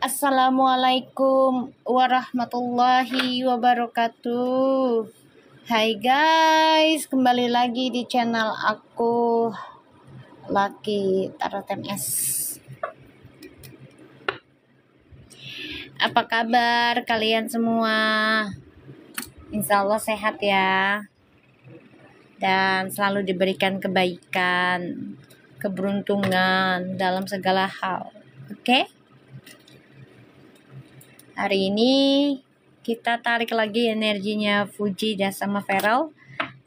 Assalamualaikum warahmatullahi wabarakatuh. Hai guys, kembali lagi di channel aku, Lucky Tarot MS. Apa kabar kalian semua? Insya Allah sehat ya, dan selalu diberikan kebaikan, keberuntungan dalam segala hal. Oke? Hari ini kita tarik lagi energinya Fuji dan sama Feral.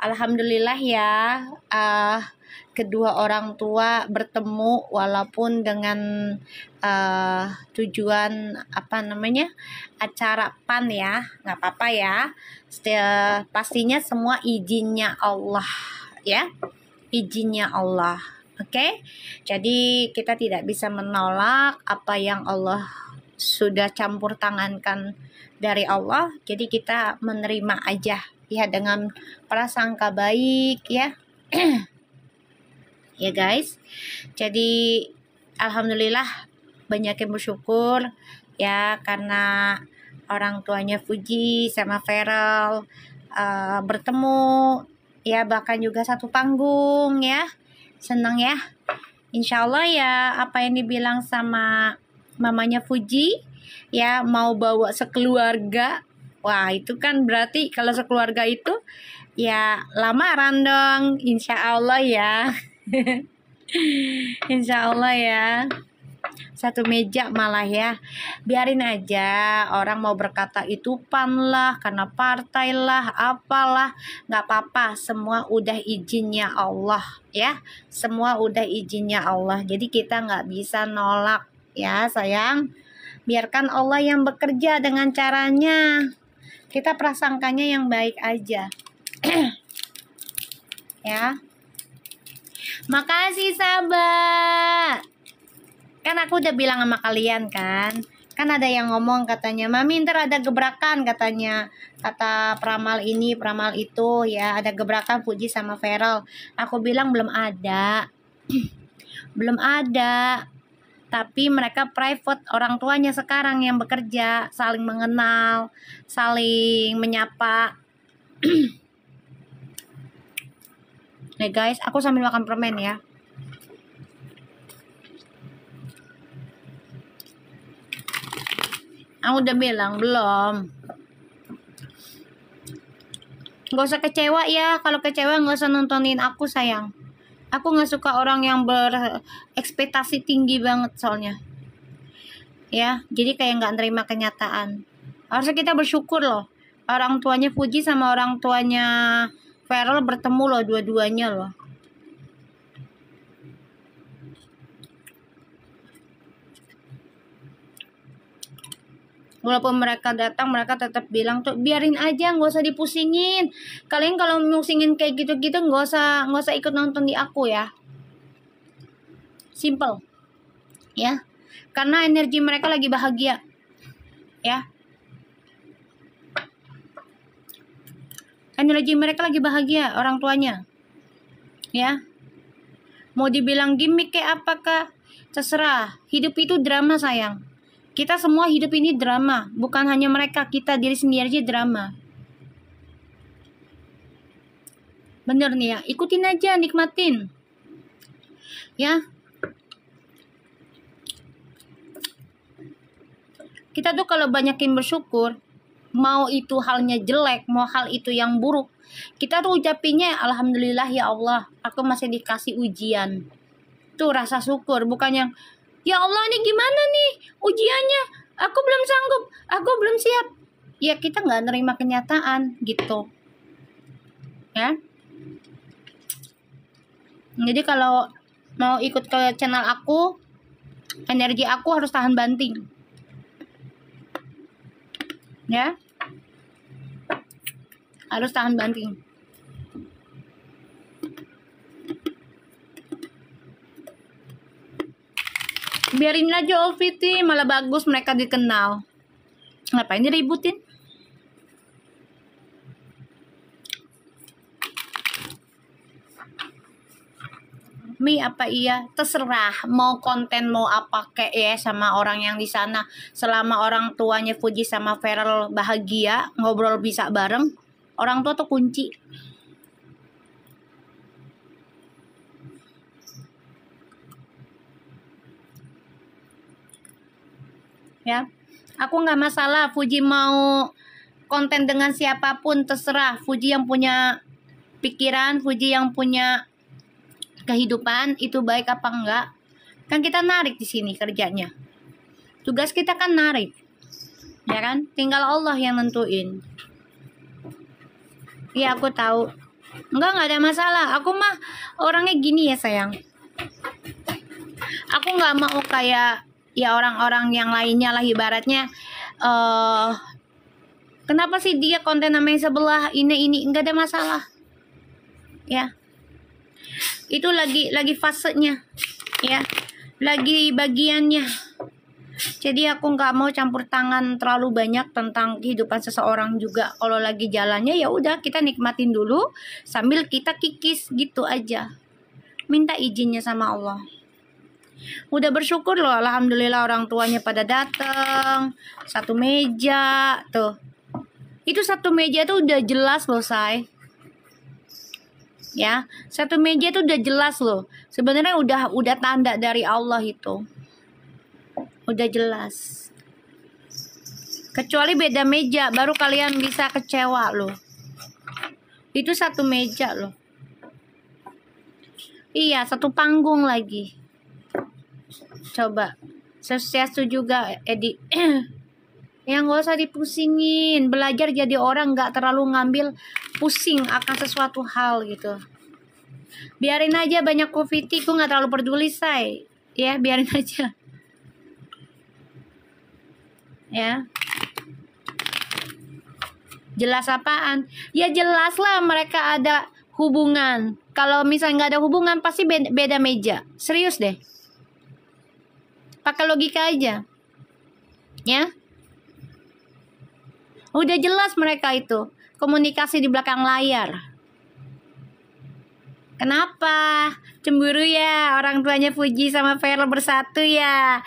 Alhamdulillah ya, kedua orang tua bertemu walaupun dengan tujuan acara PAN ya, nggak apa-apa ya. Pastinya semua izinnya Allah ya, izinnya Allah. Oke? Jadi kita tidak bisa menolak apa yang Allah sudah campur tangankan dari Allah, jadi kita menerima aja ya dengan prasangka baik ya. Ya guys, jadi alhamdulillah banyak yang bersyukur ya, karena orang tuanya Fuji sama Feral bertemu ya, bahkan juga satu panggung ya. Senang ya, insya Allah ya, apa yang dibilang sama mamanya Fuji ya, mau bawa sekeluarga. Wah, itu kan berarti kalau sekeluarga itu ya lamaran dong, insya Allah ya. Insya Allah ya, satu meja malah ya. Biarin aja orang mau berkata itu PAN lah, karena partai lah, apalah, nggak apa-apa. Semua udah izinnya Allah ya, semua udah izinnya Allah, jadi kita nggak bisa nolak ya sayang. Biarkan Allah yang bekerja dengan caranya, kita prasangkanya yang baik aja. Ya, makasih sahabat. Kan aku udah bilang sama kalian kan ada yang ngomong katanya, Mami ntar ada gebrakan katanya, kata peramal ini peramal itu ya, ada gebrakan Fuji sama Feral. Aku bilang belum ada. Belum ada, tapi mereka private, orang tuanya sekarang yang bekerja, saling mengenal, saling menyapa. Nih guys, aku sambil makan permen ya. Aku udah bilang belum. Gak usah kecewa ya, kalau kecewa gak usah nontonin aku sayang. Aku gak suka orang yang berekspektasi tinggi banget soalnya ya, jadi kayak gak nerima kenyataan. Harusnya kita bersyukur loh, orang tuanya Fuji sama orang tuanya Feral bertemu loh, dua-duanya loh. Walaupun mereka datang, mereka tetap bilang tuh biarin aja, nggak usah dipusingin. Kalian kalau musingin kayak gitu-gitu nggak usah ikut nonton di aku ya. Simple ya, karena energi mereka lagi bahagia ya. Energi mereka lagi bahagia, orang tuanya ya. Mau dibilang gimmick kayak apakah, terserah. Hidup itu drama sayang. Kita semua hidup ini drama, bukan hanya mereka, kita diri sendiri aja drama. Bener nih ya, ikutin aja, nikmatin ya. Kita tuh kalau banyakin bersyukur, mau itu halnya jelek, mau hal itu yang buruk, kita tuh ucapinnya alhamdulillah ya Allah, aku masih dikasih ujian. Tuh rasa syukur, bukan yang ya Allah ini gimana nih ujiannya, aku belum sanggup, aku belum siap. Ya kita nggak nerima kenyataan gitu ya. Jadi kalau mau ikut ke channel aku, energi aku harus tahan banting ya, harus tahan banting. Biarin aja Olfiti, malah bagus mereka dikenal. Ngapain diributin? resmi apa iya, terserah mau konten mau apa kayak ya sama orang yang di sana. Selama orang tuanya Fuji sama Feral bahagia, ngobrol bisa bareng, orang tua tuh kunci. Ya, aku nggak masalah Fuji mau konten dengan siapapun, terserah. Fuji yang punya pikiran, Fuji yang punya kehidupan, itu baik apa enggak, kan kita narik di sini kerjanya, tugas kita kan narik, ya kan, tinggal Allah yang nentuin. Iya aku tahu, nggak ada masalah. Aku mah orangnya gini ya sayang, aku nggak mau kayak ya orang-orang yang lainnya lah, ibaratnya kenapa sih dia konten namanya sebelah ini nggak ada masalah ya, itu lagi fasenya ya, lagi bagiannya. Jadi aku nggak mau campur tangan terlalu banyak tentang kehidupan seseorang juga. Kalau lagi jalannya ya udah kita nikmatin dulu sambil kita kikis gitu aja, minta izinnya sama Allah. Udah bersyukur loh, alhamdulillah orang tuanya pada datang, satu meja tuh. Itu satu meja tuh udah jelas loh say. Ya, satu meja tuh udah jelas loh. Sebenarnya udah tanda dari Allah itu. Udah jelas. Kecuali beda meja baru kalian bisa kecewa loh. Itu satu meja loh. Iya, satu panggung lagi. Coba, saya setuju juga Edi. Yang gak usah dipusingin, belajar jadi orang gak terlalu ngambil pusing akan sesuatu hal gitu. Biarin aja banyak COVID, gue gak terlalu peduli say. Ya, biarin aja. Ya. Jelas apaan? Ya jelas lah mereka ada hubungan. Kalau misalnya gak ada hubungan pasti beda meja. Serius deh. Pakai logika aja. Ya. Udah jelas mereka itu komunikasi di belakang layar. Kenapa? Cemburu ya orang tuanya Fuji sama Feral bersatu ya.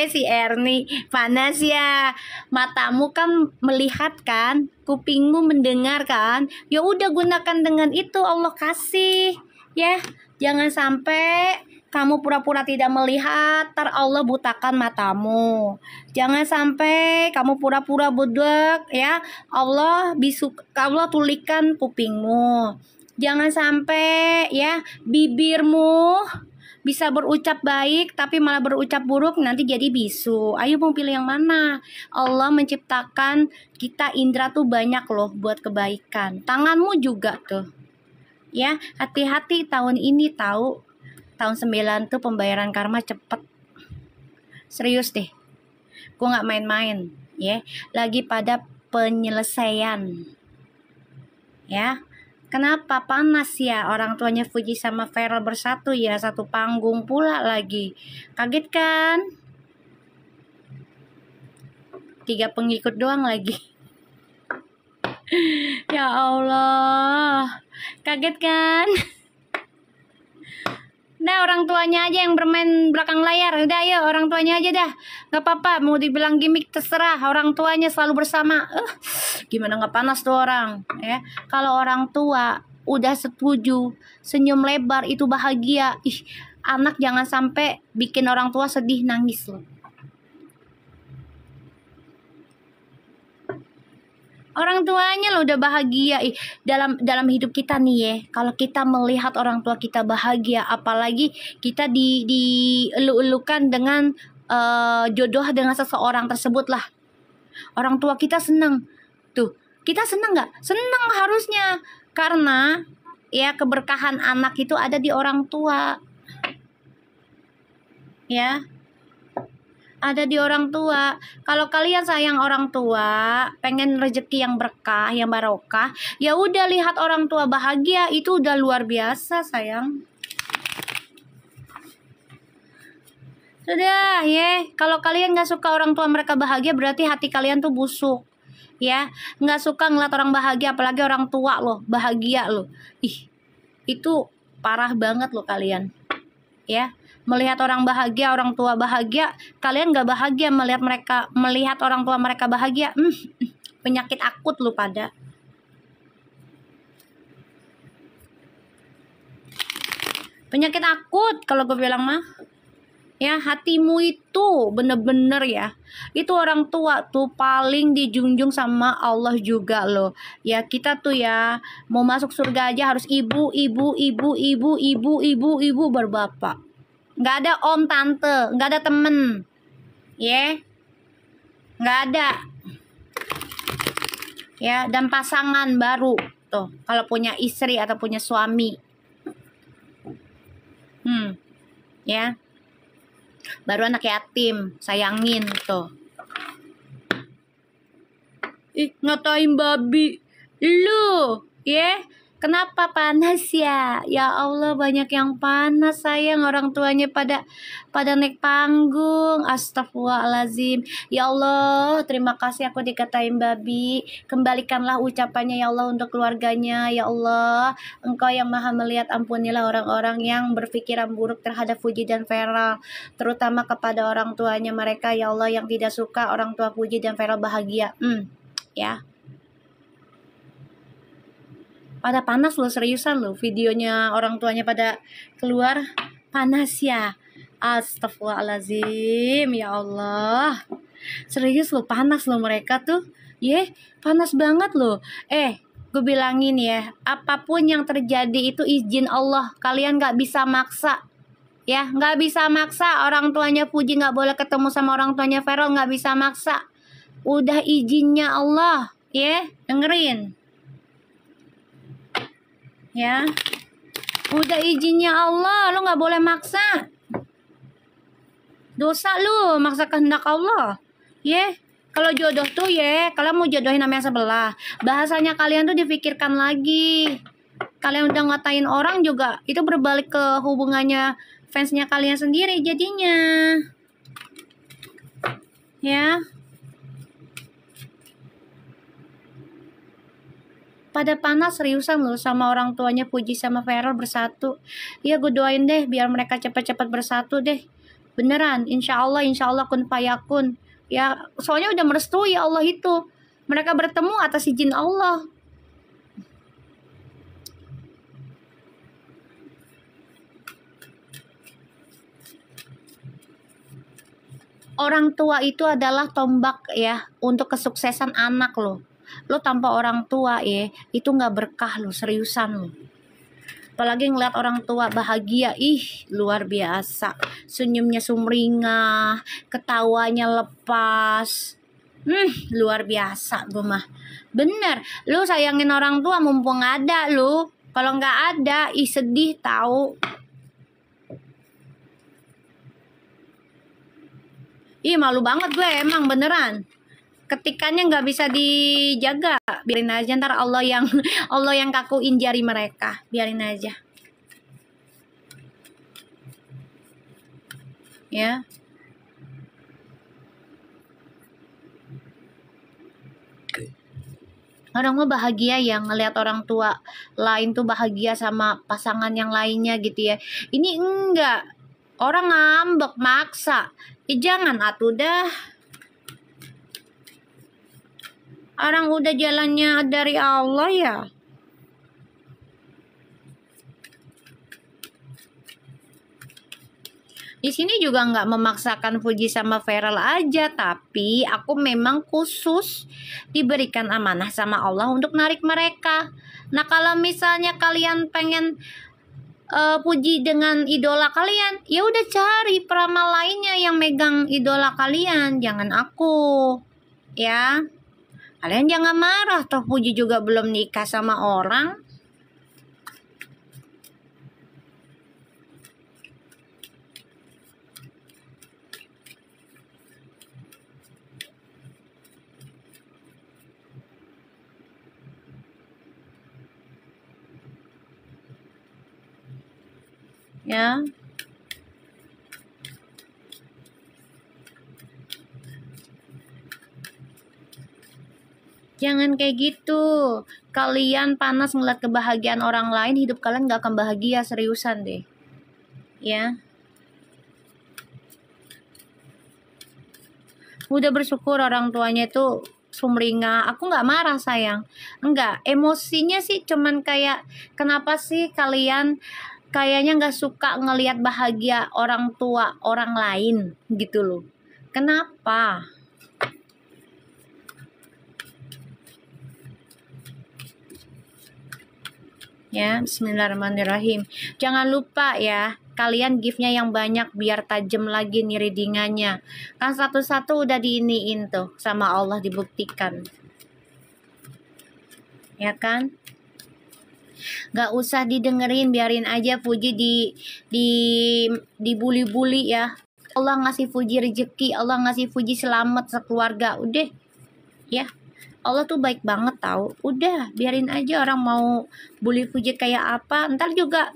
Si Erni panas ya. Matamu kan melihat kan, kupingmu mendengar kan. Ya udah gunakan dengan itu Allah kasih ya. Jangan sampai kamu pura-pura tidak melihat, tar Allah butakan matamu. Jangan sampai kamu pura-pura budak ya. Allah tulikan kupingmu. Jangan sampai ya bibirmu bisa berucap baik tapi malah berucap buruk, nanti jadi bisu. Ayo mau pilih yang mana? Allah menciptakan kita indera tuh banyak loh buat kebaikan. Tanganmu juga tuh. Ya, hati-hati tahun ini tahu. Tahun 9 tuh pembayaran karma cepet. Serius deh. Gue gak main-main. Ya, lagi pada penyelesaian. Ya. Kenapa panas ya orang tuanya Fuji sama Feral bersatu ya, satu panggung pula lagi. Kaget kan? 3 pengikut doang lagi. Ya Allah. Kaget kan? Nah orang tuanya aja yang bermain belakang layar. Udah ayo orang tuanya aja dah. Gak apa-apa mau dibilang gimmick terserah. Orang tuanya selalu bersama. Gimana gak panas tuh orang ya. Kalau orang tua udah setuju, senyum lebar itu bahagia. Anak jangan sampai bikin orang tua sedih nangis loh. Orang tuanya lo udah bahagia. Dalam hidup kita nih ya, kalau kita melihat orang tua kita bahagia, apalagi kita dielu-elukan dengan jodoh dengan seseorang tersebut lah. Orang tua kita senang. Tuh, kita senang nggak? Senang harusnya. Karena ya keberkahan anak itu ada di orang tua. Ya. Ada di orang tua. Kalau kalian sayang orang tua, pengen rezeki yang berkah, yang barokah, ya udah lihat orang tua bahagia, itu udah luar biasa sayang. Sudah ya, kalau kalian nggak suka orang tua mereka bahagia, berarti hati kalian tuh busuk. Ya, nggak suka ngeliat orang bahagia, apalagi orang tua loh bahagia loh. Itu parah banget loh kalian. ya. Melihat orang bahagia, orang tua bahagia, kalian gak bahagia melihat orang tua mereka bahagia. Penyakit akut lu pada. Penyakit akut kalau gue bilang mah. Ya, hatimu itu bener-bener ya. Itu orang tua tuh paling dijunjung sama Allah juga loh. Ya, kita tuh ya mau masuk surga aja harus ibu berbapak. Nggak ada om tante, nggak ada temen, ya, nggak ada, ya. Dan pasangan baru tuh kalau punya istri atau punya suami, ya, baru anak yatim, sayangin tuh. Ih, ngatain babi lu, ya. Kenapa panas ya? Ya Allah, banyak yang panas sayang, orang tuanya pada naik panggung. Astagfirullahalazim. Ya Allah, terima kasih aku dikatain babi. Kembalikanlah ucapannya ya Allah untuk keluarganya. Ya Allah, Engkau yang Maha melihat, ampunilah orang-orang yang berpikiran buruk terhadap Fuji dan Feral, terutama kepada orang tuanya mereka ya Allah, yang tidak suka orang tua Fuji dan Feral bahagia. Ya. Pada panas loh, seriusan loh, videonya orang tuanya pada keluar panas ya. Astagfirullahaladzim, ya Allah, serius loh, panas loh mereka tuh, panas banget loh. Gue bilangin ya, apapun yang terjadi itu izin Allah, kalian gak bisa maksa, ya, gak bisa maksa. Orang tuanya Fuji gak boleh ketemu sama orang tuanya Feral, gak bisa maksa, udah izinnya Allah, ya, dengerin. Ya, udah izinnya Allah, lu nggak boleh maksa. Dosa lu maksa kehendak Allah. Kalau jodoh tuh kalian mau jodohin sama yang sebelah, bahasanya kalian tuh difikirkan lagi. Kalian udah ngatain orang juga, itu berbalik ke hubungannya fansnya kalian sendiri jadinya. Ya. Pada panas seriusan loh sama orang tuanya Fuji sama Feral bersatu. Ya, gue doain deh biar mereka cepat-cepat bersatu deh. Beneran, insya Allah kun fayakun. Ya, soalnya udah merestui Allah itu. Mereka bertemu atas izin Allah. Orang tua itu adalah tombak ya untuk kesuksesan anak loh. Lo tanpa orang tua itu nggak berkah lo, seriusan lo. Apalagi ngeliat orang tua bahagia, luar biasa. Senyumnya sumringah, ketawanya lepas, luar biasa gue mah. Bener, lo sayangin orang tua mumpung ada lo. Kalau nggak ada, sedih tahu. Malu banget gue emang beneran. Ketikannya nggak bisa dijaga, biarin aja, ntar Allah yang kakuin jari mereka, biarin aja. Ya. Orang mah bahagia yang ngelihat orang tua lain tuh bahagia sama pasangan yang lainnya gitu ya. Ini enggak, orang ngambek maksa. Jangan atuh dah. Orang udah jalannya dari Allah ya. Di sini juga nggak memaksakan Fuji sama Feral aja, tapi aku memang khusus diberikan amanah sama Allah untuk narik mereka. Nah, kalau misalnya kalian pengen Fuji dengan idola kalian, ya udah cari peramal lainnya yang megang idola kalian, jangan aku. Ya. Kalian jangan marah, toh Fuji juga belum nikah sama orang. Ya. Jangan kayak gitu. Kalian panas ngeliat kebahagiaan orang lain, hidup kalian gak akan bahagia, seriusan deh. Ya. Udah bersyukur orang tuanya itu sumringah. Aku nggak marah sayang, enggak. Emosinya sih cuman kayak, kenapa sih kalian kayaknya nggak suka ngelihat bahagia orang tua orang lain gitu loh. Kenapa? Ya, bismillahirrahmanirrahim. Jangan lupa ya, kalian giftnya yang banyak biar tajam lagi nih readingannya. Kan satu-satu udah diiniin tuh sama Allah, dibuktikan. Ya kan? Gak usah didengerin, biarin aja Fuji dibully-bully ya. Allah ngasih Fuji rezeki, Allah ngasih Fuji selamat sekeluarga. Udah ya, Allah tuh baik banget tahu. Udah biarin aja orang mau bully Fuji kayak apa, ntar juga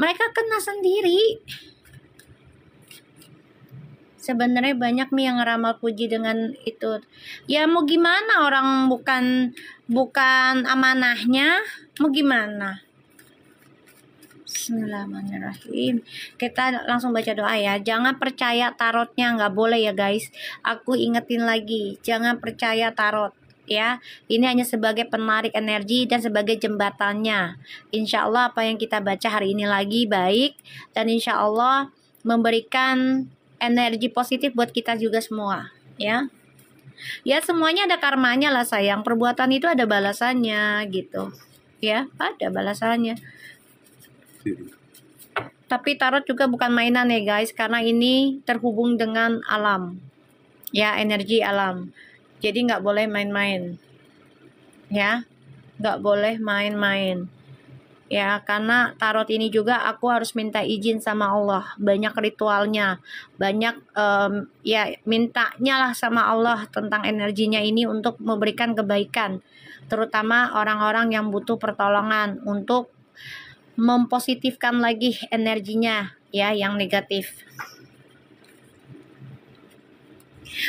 mereka kena sendiri. Sebenarnya banyak nih yang ngeramal Fuji dengan itu. Ya mau gimana, orang bukan amanahnya, mau gimana? Bismillahirrahmanirrahim. Kita langsung baca doa ya. Jangan percaya tarotnya, nggak boleh ya guys. Aku ingetin lagi, jangan percaya tarot ya. Ini hanya sebagai penarik energi dan sebagai jembatannya. Insya Allah apa yang kita baca hari ini lagi baik, dan insya Allah memberikan energi positif buat kita juga semua ya. Ya semuanya ada karmanya lah sayang. Perbuatan itu ada balasannya gitu ya, ada balasannya. Tapi tarot juga bukan mainan ya guys, karena ini terhubung dengan alam ya, energi alam. Jadi nggak boleh main-main ya, nggak boleh main-main ya, karena tarot ini juga aku harus minta izin sama Allah, banyak ritualnya, banyak ya mintanya lah sama Allah tentang energinya ini untuk memberikan kebaikan, terutama orang-orang yang butuh pertolongan, untuk mempositifkan lagi energinya ya yang negatif.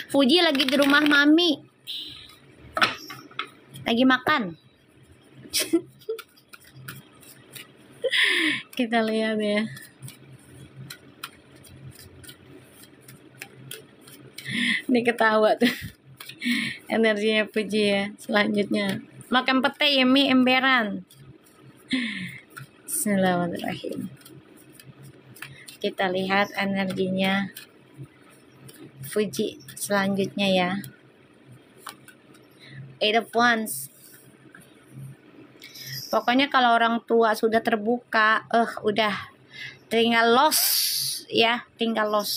Fuji lagi di rumah mami, lagi makan. Kita lihat ya. Ini ketawa tuh. Energinya Fuji ya. Selanjutnya makan pete ya, mie emberan. Bismillahirrahmanirrahim. Kita lihat energinya Fuji selanjutnya ya. Eight of Wands. Pokoknya kalau orang tua sudah terbuka, udah tinggal los ya, tinggal los.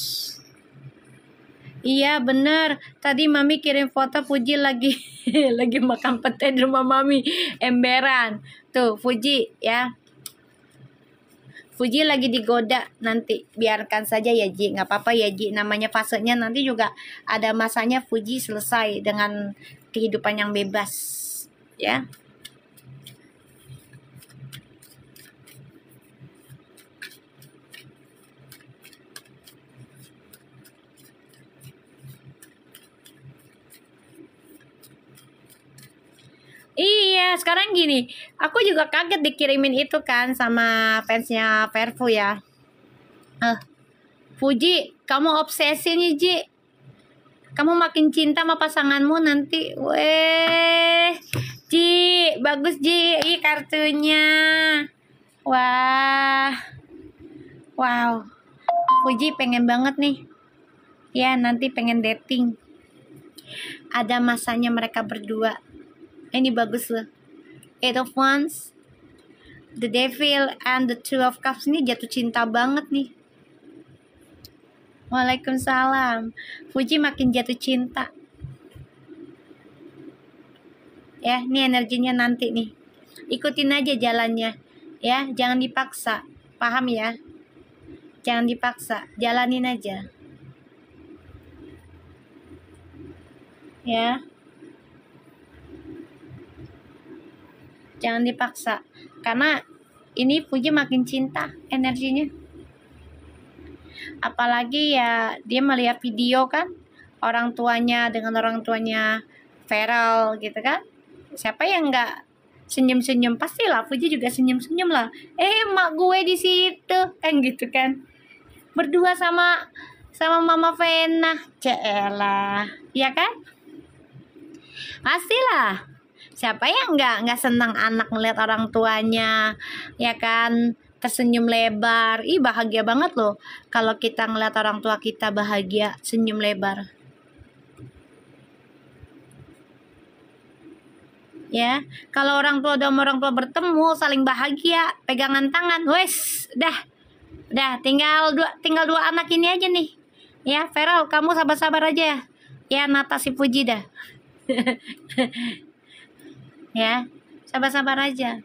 Iya bener, tadi mami kirim foto Fuji lagi lagi makan pete di rumah mami, emberan. Tuh Fuji ya. Fuji lagi digoda, nanti biarkan saja ya Ji, nggak apa-apa ya Ji, namanya fasenya nanti juga ada masanya Fuji selesai dengan kehidupan yang bebas ya. Iya, sekarang gini, aku juga kaget dikirimin itu kan sama fansnya Verfu ya. Fuji, kamu obsesi nih Ji. Kamu makin cinta sama pasanganmu nanti. Weh, Ji, bagus Ji, ih kartunya. Wah, wow, Fuji pengen banget nih. Ya, nanti pengen dating. Ada masanya mereka berdua. Ini bagus loh. Eight of Wands, the Devil, and the Two of Cups ini jatuh cinta banget nih. Waalaikumsalam. Fuji makin jatuh cinta. Ya, ini energinya nanti nih. Ikutin aja jalannya. Ya, jangan dipaksa. Paham ya? Jangan dipaksa, jalanin aja. Ya. Jangan dipaksa, karena ini Fuji makin cinta energinya. Apalagi ya dia melihat video kan orang tuanya dengan orang tuanya Feral gitu kan. Siapa yang nggak senyum-senyum? Pastilah Fuji juga senyum-senyum lah. Mak gue di situ kan gitu kan. Berdua sama sama Mama Vena. Ceelah, ya kan? Pastilah. Siapa yang nggak senang anak ngeliat orang tuanya, ya kan? Tersenyum lebar. Ih, bahagia banget loh kalau kita ngeliat orang tua kita bahagia, senyum lebar. Ya, kalau orang tua dan orang tua bertemu saling bahagia, pegangan tangan, wes, dah tinggal dua anak ini aja nih. Ya, Feral, kamu sabar-sabar aja ya. Ya, Nata si Puji dah. Ya, sabar-sabar aja.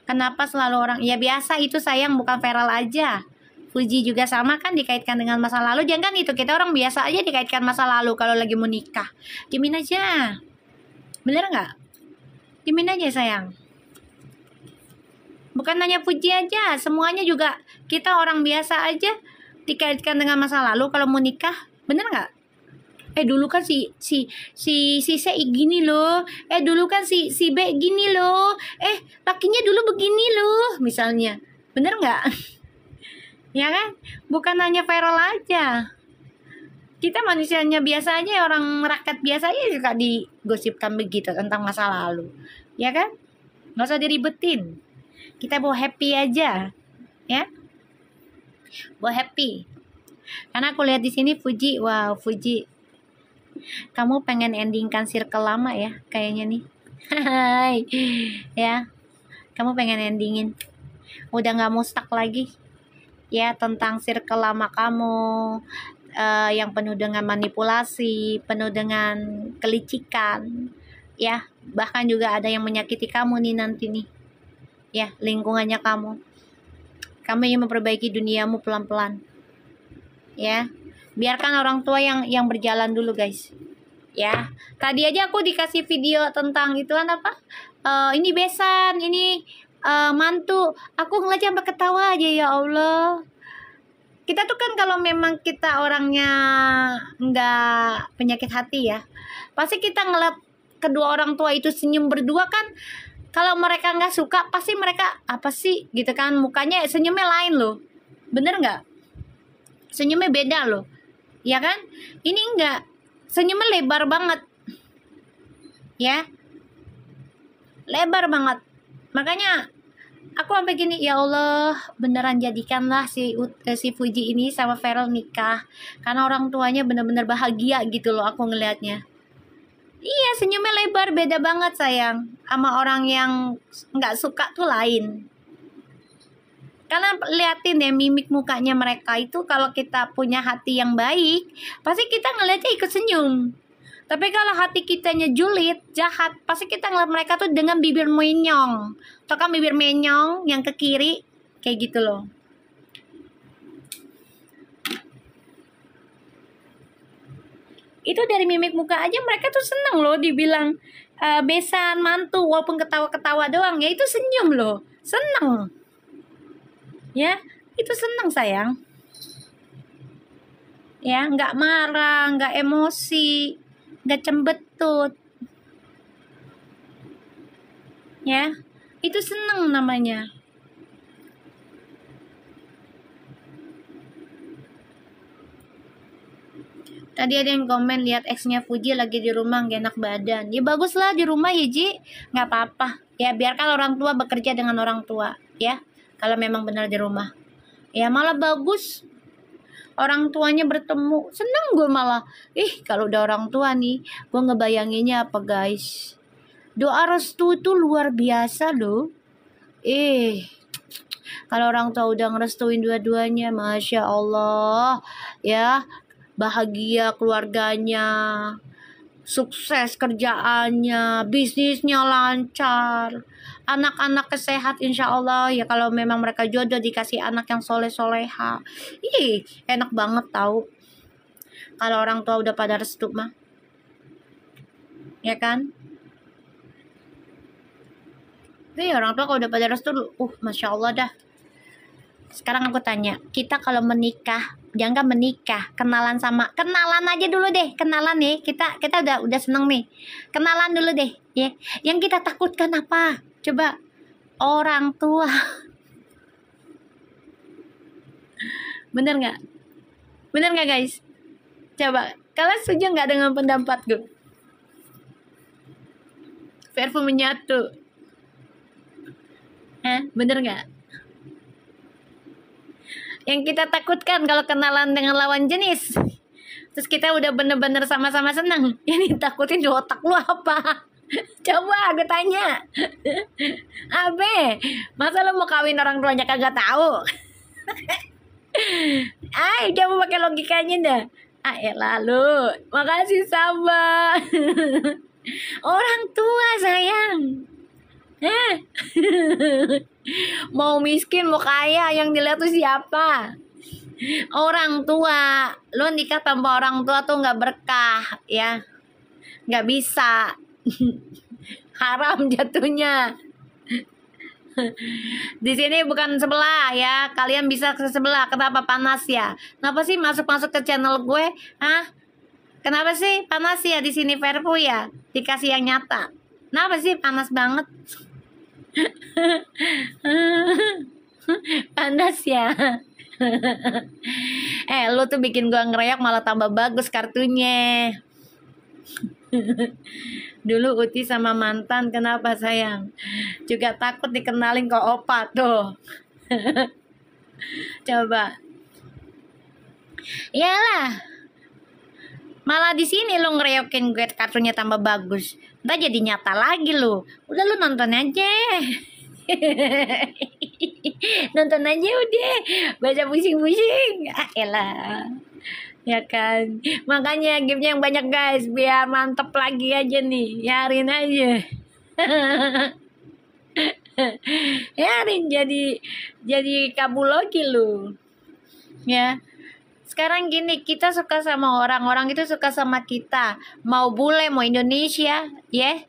Kenapa selalu orang, ya biasa itu sayang, bukan Feral aja. Puji juga sama kan, dikaitkan dengan masa lalu. Jangan itu, kita orang biasa aja dikaitkan masa lalu kalau lagi mau nikah. Dimin aja. Bener nggak? Dimin aja sayang. Bukan hanya Puji aja, semuanya juga kita orang biasa aja dikaitkan dengan masa lalu kalau mau nikah. Bener nggak? Dulu kan si C gini loh. Dulu kan si B gini loh. Lakinya dulu begini loh, misalnya. Bener nggak? Ya kan? Bukan hanya viral aja. Kita manusianya biasa aja, orang rakyat biasa aja juga digosipkan begitu tentang masa lalu. Ya kan? Nggak usah diribetin. Kita mau happy aja. Ya? Mau happy. Karena aku lihat di sini Fuji, wow, Fuji. Kamu pengen endingkan circle lama ya, kayaknya nih. Hai. Ya. Kamu pengen endingin. Udah nggak mau stuck lagi. Ya, tentang circle lama kamu. Yang penuh dengan manipulasi, penuh dengan kelicikan. Ya, bahkan juga ada yang menyakiti kamu nih nanti nih. Ya, lingkungannya kamu. Kamu ingin memperbaiki duniamu pelan-pelan. Ya, biarkan orang tua yang berjalan dulu guys. Ya, tadi aja aku dikasih video tentang ituan apa? Ini besan, ini mantu. Aku ngeliat sampai ketawa aja, ya Allah. Kita tuh kan kalau memang kita orangnya nggak penyakit hati ya, pasti kita ngeliat kedua orang tua itu senyum berdua kan. Kalau mereka nggak suka, pasti mereka apa sih gitu kan, mukanya senyumnya lain loh. Bener nggak? Senyumnya beda loh. Ya kan? Ini enggak. Senyumnya lebar banget. Ya. Lebar banget. Makanya aku sampai gini, ya Allah, beneran jadikanlah si Fuji ini sama Feral nikah. Karena orang tuanya bener-bener bahagia gitu loh aku ngelihatnya. Iya, senyumnya lebar, beda banget sayang. Sama orang yang nggak suka tuh lain. Karena liatin deh mimik mukanya mereka itu, kalau kita punya hati yang baik, pasti kita ngeliatnya ikut senyum. Tapi kalau hati kitanya julid, jahat, pasti kita ngeliat mereka tuh dengan bibir menyong. Atau kan bibir menyong yang ke kiri, kayak gitu loh. Itu dari mimik muka aja mereka tuh seneng loh dibilang besan, mantu, walaupun ketawa-ketawa doang, ya itu senyum loh. Seneng. Ya, itu seneng sayang. Ya, nggak marah, nggak emosi, nggak cembetut. Ya, itu seneng namanya. Tadi ada yang komen lihat ex-nya Fuji lagi di rumah gak enak badan. Ya baguslah di rumah ya Ji, nggak apa-apa. Ya biarkan orang tua bekerja dengan orang tua ya. Kalau memang benar di rumah, ya malah bagus. Orang tuanya bertemu, seneng gue malah. Kalau udah orang tua nih, gue ngebayanginnya apa guys? Doa restu itu luar biasa loh. Kalau orang tua udah ngerestuin dua-duanya, Masya Allah, ya bahagia keluarganya, sukses kerjaannya, bisnisnya lancar, anak-anak sehat insya Allah ya. Kalau memang mereka jodoh dikasih anak yang soleh-soleha, enak banget tahu. Kalau orang tua udah pada restu mah, ya kan? Orang tua kalau udah pada restu, Masya Allah dah. Sekarang aku tanya, kita kalau menikah, jangan menikah, kenalan aja dulu deh, kenalan nih. Kita udah seneng nih. Kenalan dulu deh, ya. Yang kita takutkan apa? Coba orang tua. Bener nggak? Bener nggak guys? Coba, kalian setuju nggak dengan pendapatku? Parfum menyatu. Bener nggak? Yang kita takutkan kalau kenalan dengan lawan jenis, terus kita udah bener-bener sama-sama senang, ini takutin di otak lu apa? Coba aku tanya. Abe, masa lu mau kawin orang tuanya kagak tahu? Coba pakai logikanya dah. Lalu, makasih sabar. Orang tua sayang. Mau miskin mau kaya, yang dilihat tuh siapa? Orang tua. Lo nikah tanpa orang tua tuh nggak berkah ya, nggak bisa. Haram jatuhnya. Di sini bukan sebelah ya, kalian bisa ke sebelah. Kenapa panas ya? Kenapa sih masuk ke channel gue? Kenapa sih panas ya di sini Verpu ya? Dikasih yang nyata. Kenapa sih panas banget? Panas ya. Lu tuh bikin gua ngereok malah tambah bagus kartunya. Dulu Uti sama mantan kenapa sayang? Juga takut dikenalin ke opa tuh. Coba. Iyalah. Malah di sini lu ngereokin gue kartunya tambah bagus. Ntar jadi nyata lagi lu. Udah lu nonton aja. Nonton aja udah. Baca pusing-pusing. Elah. Ya kan. Makanya gamenya yang banyak guys. Biar mantep lagi aja nih. Yarin aja. Yarin jadi kabulogi lu. Ya. Sekarang gini, kita suka sama orang itu suka sama kita. Mau bule, mau Indonesia, ya.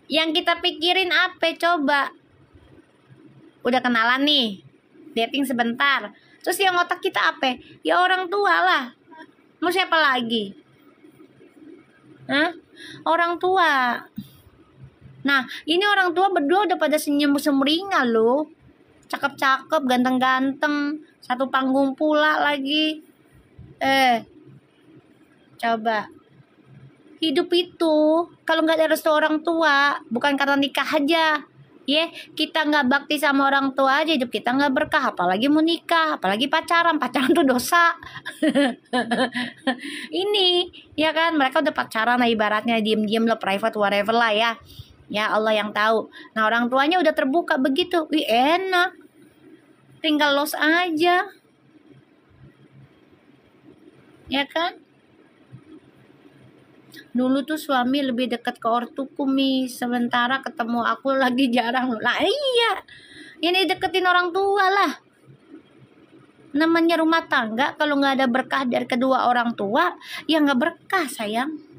Yang kita pikirin apa coba? Udah kenalan nih, dating sebentar. Terus yang otak kita apa? Ya orang tua lah. Mau siapa lagi? Orang tua. Nah, ini orang tua berdua udah pada senyum semeringal loh. Cakep-cakep, ganteng-ganteng. Satu panggung pula lagi. Coba. Hidup itu kalau nggak ada restu orang tua, bukan karena nikah aja. Kita nggak bakti sama orang tua aja, hidup kita nggak berkah. Apalagi mau nikah, apalagi pacaran tuh dosa. Ini, ya kan, mereka udah pacaran lah ibaratnya, diem-diem lah, private whatever lah ya. Ya Allah yang tahu. Nah orang tuanya udah terbuka begitu, enak. Tinggal los aja. Ya kan? Dulu tuh suami lebih dekat ke ortuku Mi. Sementara ketemu aku lagi jarang. Lah iya. Ini deketin orang tua lah. Namanya rumah tangga kalau nggak ada berkah dari kedua orang tua, ya nggak berkah sayang.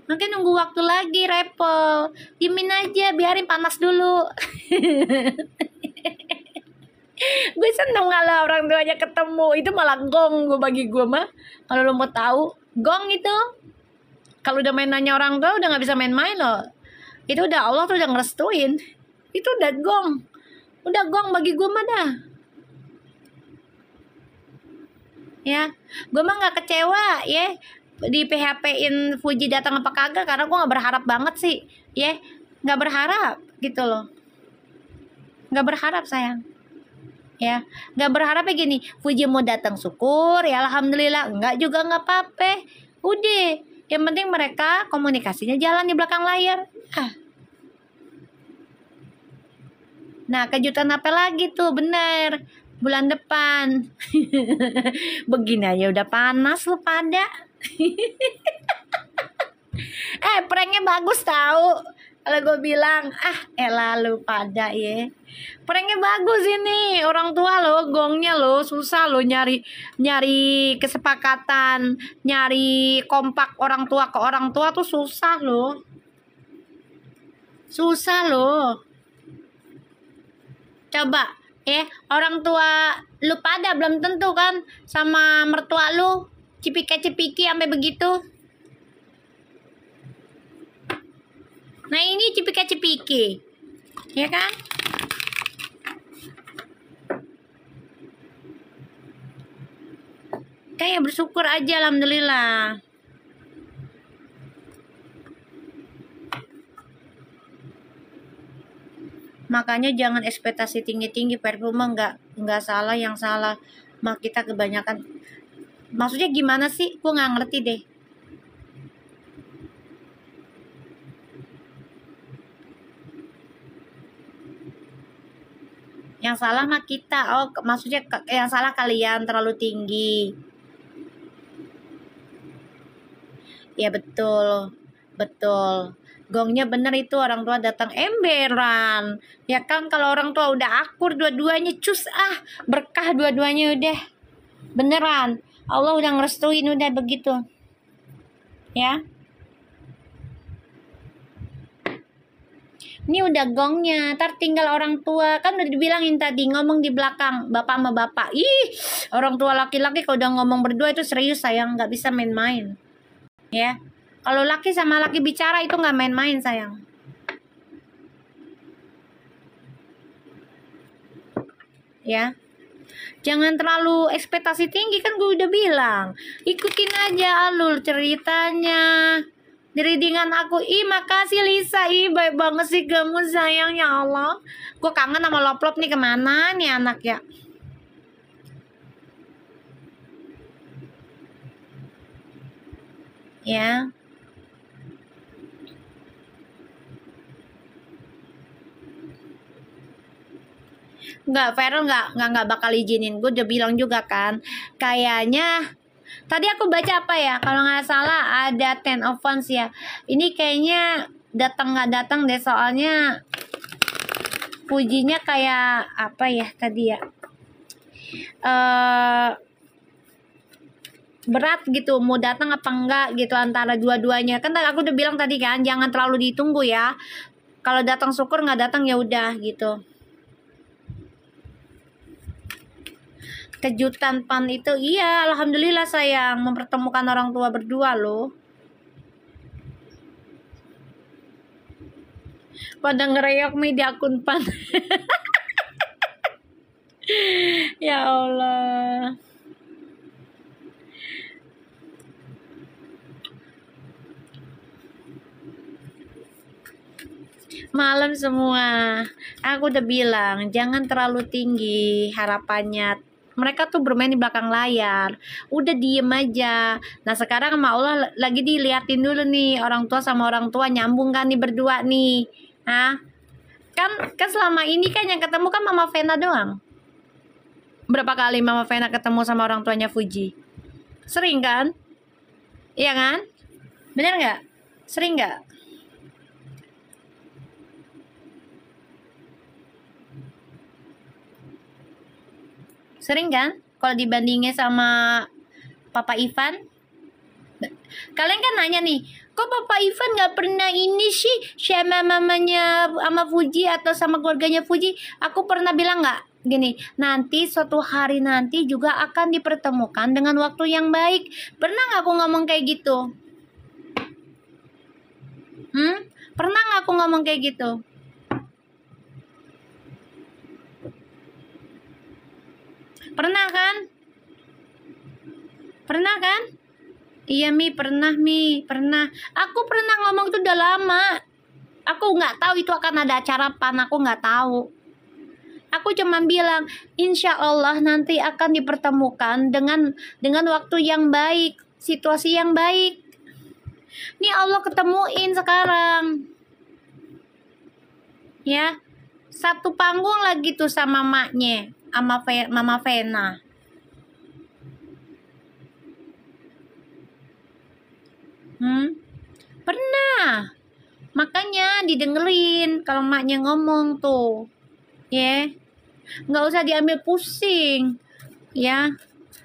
Mungkin nunggu waktu lagi repel. Diemin aja, biarin panas dulu. Gue seneng kalau orang tuanya ketemu. Itu malah gong gue bagi gue mah. Kalau lo mau tahu, gong itu kalau udah main nanya orang tua udah nggak bisa main-main loh. Itu udah Allah tuh udah ngerestuin. Itu udah gong. Udah gong bagi gue mah dah. Ya, gue mah nggak kecewa ya. Di PHP-in Fuji datang apa kagak, karena gue nggak berharap banget sih, nggak berharap gitu loh, nggak berharap sayang, ya nggak berharapnya gini, Fuji mau datang syukur ya alhamdulillah, enggak juga nggak apa-apa, udah, yang penting mereka komunikasinya jalan di belakang layar. Nah kejutan apa lagi tuh, bener bulan depan. Begini aja udah panas lu pada. Pranknya bagus tahu. Kalau gue bilang lalu pada ya. Pranknya bagus ini. Orang tua lo gongnya lo susah lo nyari kesepakatan, nyari kompak orang tua ke orang tua tuh susah lo. Susah lo. Coba orang tua lu pada belum tentu kan sama mertua lu cipika-cipiki sampai begitu. Nah ini cipika-cipiki, ya kan? Kayak bersyukur aja, alhamdulillah. Makanya jangan ekspektasi tinggi-tinggi. Parfum nggak salah, yang salah mah kita kebanyakan. Maksudnya gimana sih? Gue nggak ngerti deh. Yang salah mah kita. Oh, maksudnya yang salah kalian terlalu tinggi. Ya betul, betul. Gongnya bener itu, orang tua datang emberan. Ya kan, kalau orang tua udah akur dua-duanya, cus berkah dua-duanya udah. Beneran. Allah udah ngerestuin udah begitu. Ya. Ini udah gongnya, ntar tinggal orang tua. Kan udah dibilangin tadi, ngomong di belakang bapak sama bapak. Ih, orang tua laki-laki kalau udah ngomong berdua itu serius sayang, nggak bisa main-main. Ya, kalau laki sama laki bicara itu nggak main-main sayang. Ya, jangan terlalu ekspektasi tinggi, kan gue udah bilang. Ikutin aja alur ceritanya. Dengan aku, makasih Lisa, baik banget sih kamu sayang, ya Allah. Gue kangen sama Loplop nih, kemana nih anak ya. Ya. Nggak, Feral nggak bakal izinin. Gue udah bilang juga kan. Kayaknya tadi aku baca apa ya? Kalau nggak salah ada 10 of Wands ya. Ini kayaknya nggak datang deh, soalnya pujinya kayak apa ya tadi ya? Berat gitu, mau datang apa enggak gitu antara dua-duanya. Kan aku udah bilang tadi kan, jangan terlalu ditunggu ya. Kalau datang syukur, nggak datang ya udah gitu. Kejutan pan itu, iya alhamdulillah sayang, mempertemukan orang tua berdua loh. Pada ngereok mi di akun pan. Ya Allah. Malam semua. Aku udah bilang jangan terlalu tinggi harapannya. Mereka tuh bermain di belakang layar. Udah diem aja. Nah sekarang sama Allah lagi diliatin dulu nih, orang tua sama orang tua nyambung kan nih berdua nih. Hah? Kan selama ini kan yang ketemu kan Mama Vena doang. Berapa kali Mama Vena ketemu sama orang tuanya Fuji? Sering kan? Iya kan? Bener nggak? Sering nggak? Sering kan? Kalau dibandingin sama Papa Ivan. Kalian kan nanya nih, kok Papa Ivan gak pernah ini sih sama mamanya sama Fuji atau sama keluarganya Fuji? Aku pernah bilang gak? Gini, nanti suatu hari nanti juga akan dipertemukan dengan waktu yang baik. Pernah gak aku ngomong kayak gitu? Pernah gak aku ngomong kayak gitu? Pernah kan? Pernah kan? Iya Mi, pernah. Aku pernah ngomong itu udah lama. Aku nggak tahu itu akan ada acara pan, aku nggak tahu. Aku cuma bilang, insya Allah nanti akan dipertemukan dengan waktu yang baik, situasi yang baik. Nih Allah ketemuin sekarang. Ya, satu panggung lagi tuh sama maknya, sama Mama Vena. Pernah. Makanya didengerin kalau maknya ngomong tuh. Ya. Nggak usah diambil pusing. Ya.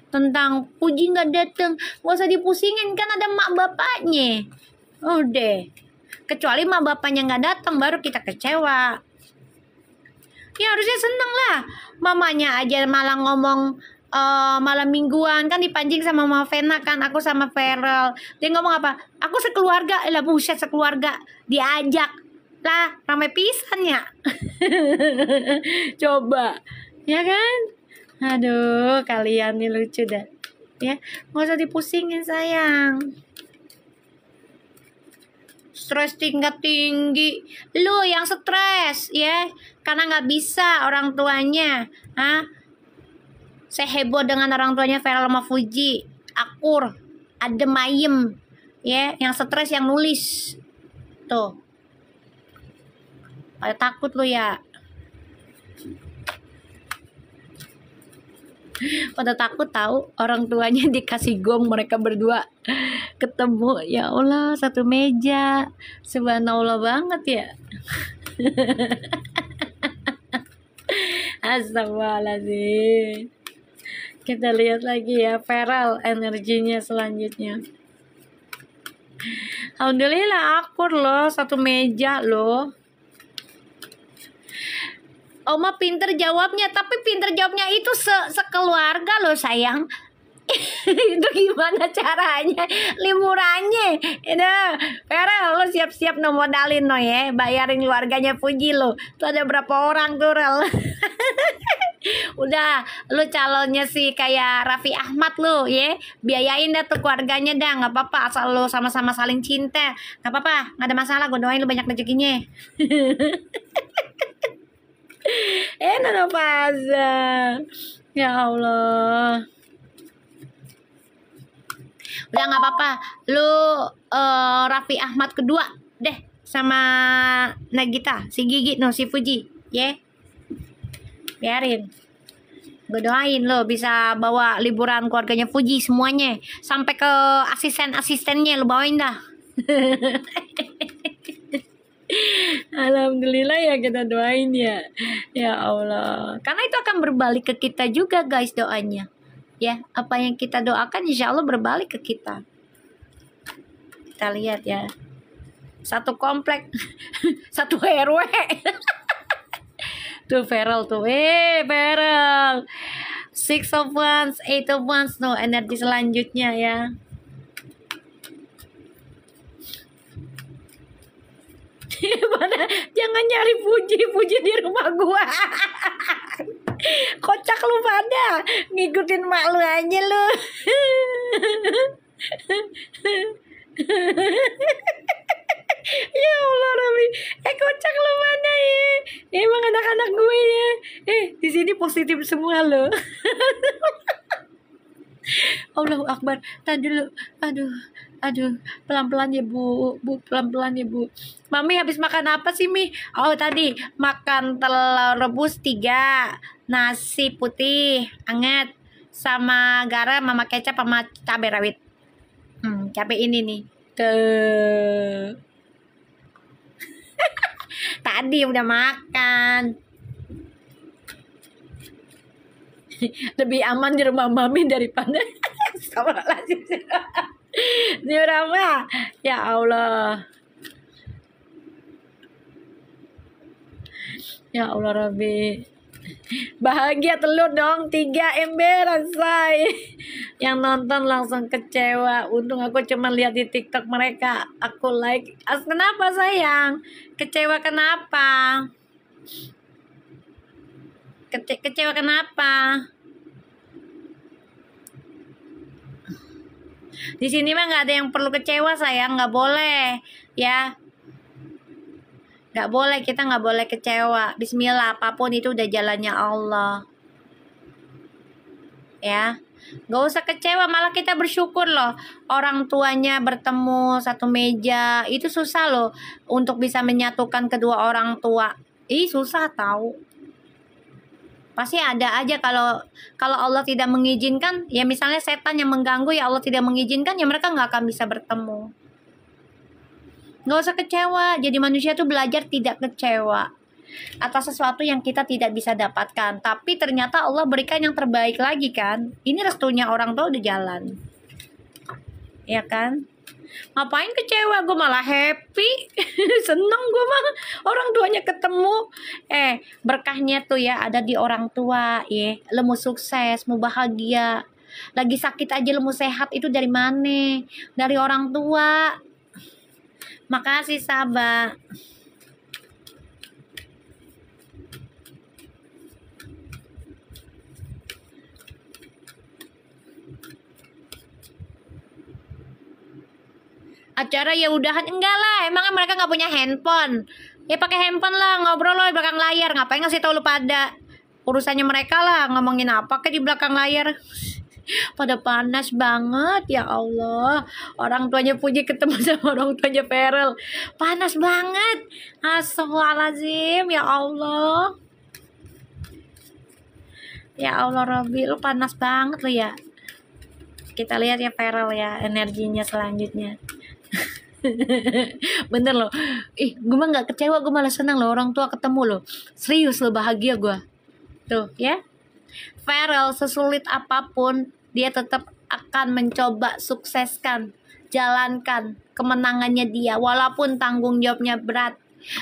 Tentang Puji nggak datang. Nggak usah dipusingin, kan ada mak bapaknya. Udah. Kecuali mak bapaknya nggak datang baru kita kecewa. Ya harusnya seneng lah. Mamanya aja malah ngomong malam mingguan kan dipancing sama Mama Vena kan, aku sama Feral. Dia ngomong apa? Aku sekeluarga. Lah buset, sekeluarga diajak lah, ramai pisan ya. Coba ya kan. Aduh, kalian nih lucu dah. Ya, nggak usah dipusingin sayang. Stres tingkat tinggi, lu yang stres ya, karena nggak bisa orang tuanya. Saya heboh dengan orang tuanya Feral sama Fuji, akur, adem ayem, ya, yang stres yang nulis tuh, pada takut lu ya, pada takut tahu orang tuanya dikasih gong mereka berdua ketemu, ya Allah, satu meja, subhanallah banget ya. Astagfirullahaladzim. Kita lihat lagi ya Feral energinya selanjutnya. Alhamdulillah akur loh, satu meja loh. Oma pinter jawabnya, tapi pinter jawabnya itu sekeluarga loh sayang. Itu gimana caranya liburannya? Itu Feral, lo siap-siap no modalin no ya, bayarin keluarganya Fuji lo. Tuh ada berapa orang tuh Rel? Udah, lu calonnya sih kayak Raffi Ahmad lu ya, biayain dah tuh keluarganya dah, nggak apa-apa asal lu sama-sama saling cinta, nggak apa-apa, nggak ada masalah, gue doain lu banyak rezekinya. Nana Faza, ya Allah, udah nggak apa-apa, lu Raffi Ahmad kedua deh sama Nagita, si Gigi no si Fuji ya. Biarin, gue doain lo bisa bawa liburan keluarganya Fuji semuanya, sampai ke asisten-asistennya lo bawain dah. Alhamdulillah ya, kita doain ya, ya Allah, karena itu akan berbalik ke kita juga guys doanya ya, apa yang kita doakan insya Allah berbalik ke kita. Kita lihat ya, satu komplek satu RW. Tuh Feral tuh, Feral, 6 of Wands, 8 of Wands, no, energi selanjutnya ya. Mana, jangan nyari Puji di rumah gua. Kocak lu pada, ngikutin mak lu aja lu. Ya Allah Robi, kocak lu mana ya? Emang anak-anak gue ya. Di sini positif semua lo. Allahu Akbar. Tadi dulu. Aduh, pelan-pelan ya Bu, pelan-pelan ya Bu. Mami habis makan apa sih Mi? Oh tadi makan telur rebus 3, nasi putih anget, sama garam, mama kecap, sama cabai rawit. Cabai ini nih. Tadi udah makan. Lebih aman di rumah Mami daripada di rumah. Ya Allah. Ya Allah Rabbi. Bahagia telur dong 3 ember say. Yang nonton langsung kecewa. Untung aku cuma lihat di TikTok mereka. Aku like. Kenapa sayang? Kecewa kenapa? Kecewa kenapa? Di sini mah nggak ada yang perlu kecewa sayang, nggak boleh ya, nggak boleh, kita nggak boleh kecewa. Bismillah, apapun itu udah jalannya Allah ya, nggak usah kecewa, malah kita bersyukur loh orang tuanya bertemu satu meja. Itu susah loh untuk bisa menyatukan kedua orang tua, susah tahu. Pasti ada aja, kalau Allah tidak mengizinkan ya, misalnya setan yang mengganggu ya, Allah tidak mengizinkan ya, mereka nggak akan bisa bertemu. Nggak usah kecewa, jadi manusia tuh belajar tidak kecewa atas sesuatu yang kita tidak bisa dapatkan, tapi ternyata Allah berikan yang terbaik lagi kan. Ini restunya orang tua udah jalan ya kan. Ngapain kecewa, gue malah happy. Seneng gue mah orang tuanya ketemu. Berkahnya tuh ya ada di orang tua ya. Lo mau sukses, mau bahagia, lagi sakit aja lo mau sehat, itu dari mana? Dari orang tua. Makasih Sabah. Acara ya udahan enggak lah, emangnya mereka nggak punya handphone? Ya pakai handphone lah, ngobrol lo di belakang layar. Ngapain ngasih tahu lu pada? Urusannya mereka lah, ngomongin apa ke di belakang layar. Pada panas banget, ya Allah. Orang tuanya Puji ketemu sama orang tuanya Ferel. Panas banget. Astagfirullahaladzim, ya Allah. Ya Allah Robi, lu panas banget lo ya. Kita lihat ya Ferel ya, energinya selanjutnya. Bener loh. Gue mah gak kecewa, gue malah senang loh orang tua ketemu loh. Serius loh, bahagia gue. Tuh ya. Ferel sesulit apapun dia tetap akan mencoba sukseskan, jalankan kemenangannya dia walaupun tanggung jawabnya berat.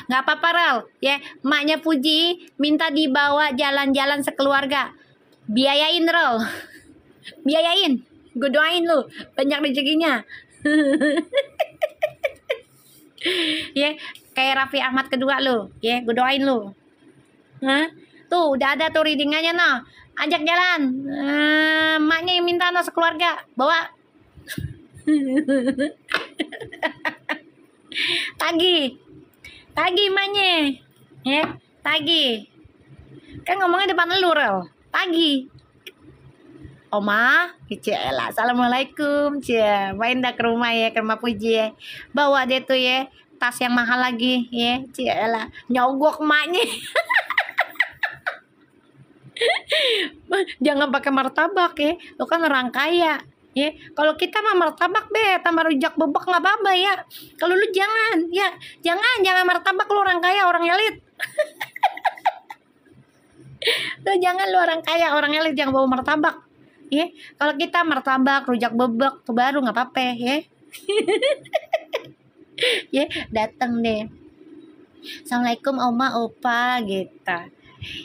Nggak apa-apa Rel ya, maknya Puji minta dibawa jalan-jalan sekeluarga, biayain Rel. Biayain, gue doain lu banyak rezekinya. Ya kayak Raffi Ahmad kedua lu ya, gue doain lu. Tuh udah ada tuh readingannya nah, ajak jalan. Maknya yang minta no sekeluarga bawa. tagi maknya ya, tagi kan ngomongnya depan lu Rel, tagi. Oma, Cela, assalamualaikum, cie, main dah ke rumah ya, ke rumah Puji ya, bawa deh tuh ya, tas yang mahal lagi ya, Cela, nyogok maknya. Jangan pakai martabak ya, lo kan orang kaya ya. Kalau kita mah martabak deh, tambah rujak bebek nggak apa-apa ya. Kalau lu jangan ya, jangan martabak, lu orang kaya, orang elit. Lu jangan, lu orang kaya, orang elit, jangan bawa martabak ya. Kalau kita martabak, rujak bebek tuh baru nggak apa-apa ya. Ya datang deh, assalamualaikum oma opa gitu.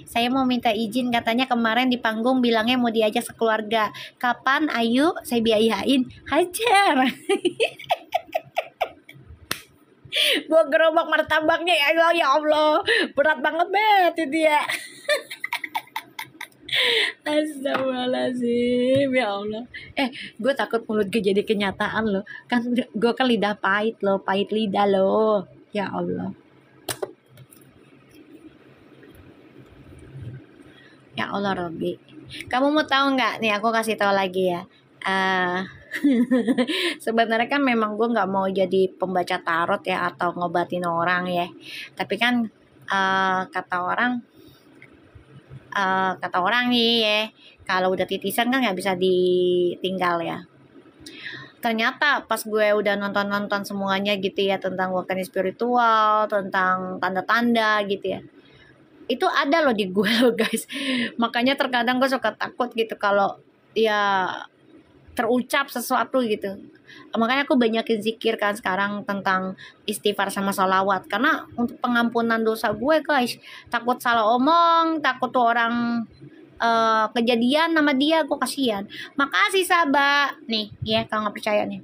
Saya mau minta izin, katanya kemarin di panggung bilangnya mau diajak sekeluarga. Kapan? Ayo, saya biayain. Hajar. Gua gerobak martabaknya ya Allah. Berat banget bet itu ya. Astagfirullahaladzim, ya Allah. Gue takut mulut gue jadi kenyataan loh. Kan gue kan lidah pahit loh, pahit lidah loh. Ya Allah. Ya Allah Robi, kamu mau tahu nggak nih, aku kasih tahu lagi ya. Sebenarnya kan memang gue nggak mau jadi pembaca tarot ya atau ngobatin orang ya, tapi kan kata orang nih ya, kalau udah titisan kan nggak bisa ditinggal ya. Ternyata pas gue udah nonton semuanya gitu ya, tentang awakening spiritual, tentang tanda-tanda gitu ya, itu ada loh di gue loh guys. Makanya terkadang gue suka takut gitu kalau ya terucap sesuatu gitu. Makanya aku banyakin zikir kan sekarang tentang istighfar sama sholawat, karena untuk pengampunan dosa gue guys. Takut salah omong, takut tuh orang kejadian nama dia, gue kasihan. Makasih Sabah nih ya, kalau nggak percaya nih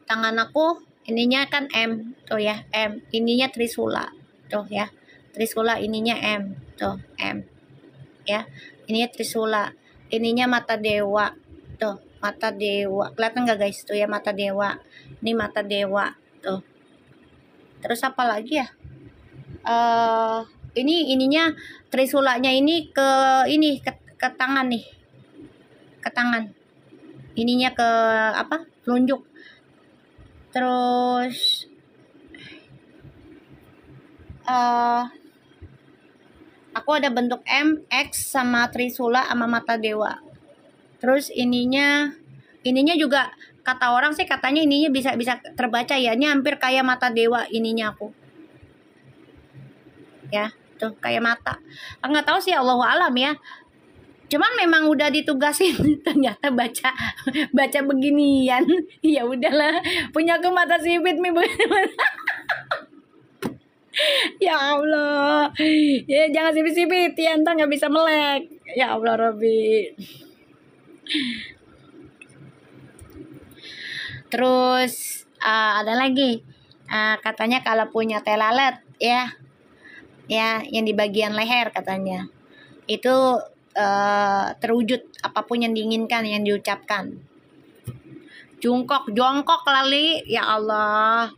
tangan aku ininya kan M tuh ya, M ininya Trisula tuh ya, Trisula ininya M tuh, M ya, ininya Trisula, ininya mata dewa tuh, mata dewa kelihatan nggak guys tuh ya, mata dewa, ini mata dewa tuh. Terus apa lagi ya, ini ininya Trisulanya ini ke tangan nih, ke tangan ininya ke apa, telunjuk. Terus aku ada bentuk M, X sama Trisula sama mata dewa. Terus ininya juga kata orang sih, katanya ininya bisa terbaca ya, ini hampir kayak mata dewa ininya aku. Ya, tuh kayak mata. Nggak tahu sih, Allahu alam ya. Cuman memang udah ditugasin ternyata baca beginian. Ya udahlah, punya aku mata sipit nih. Ya Allah, ya jangan sipit-sipit ya, ntar nggak bisa melek. Ya Allah Robi. Terus ada lagi, katanya kalau punya telalet ya yang di bagian leher katanya itu terwujud apapun yang diinginkan, yang diucapkan. jongkok kali. Ya Allah.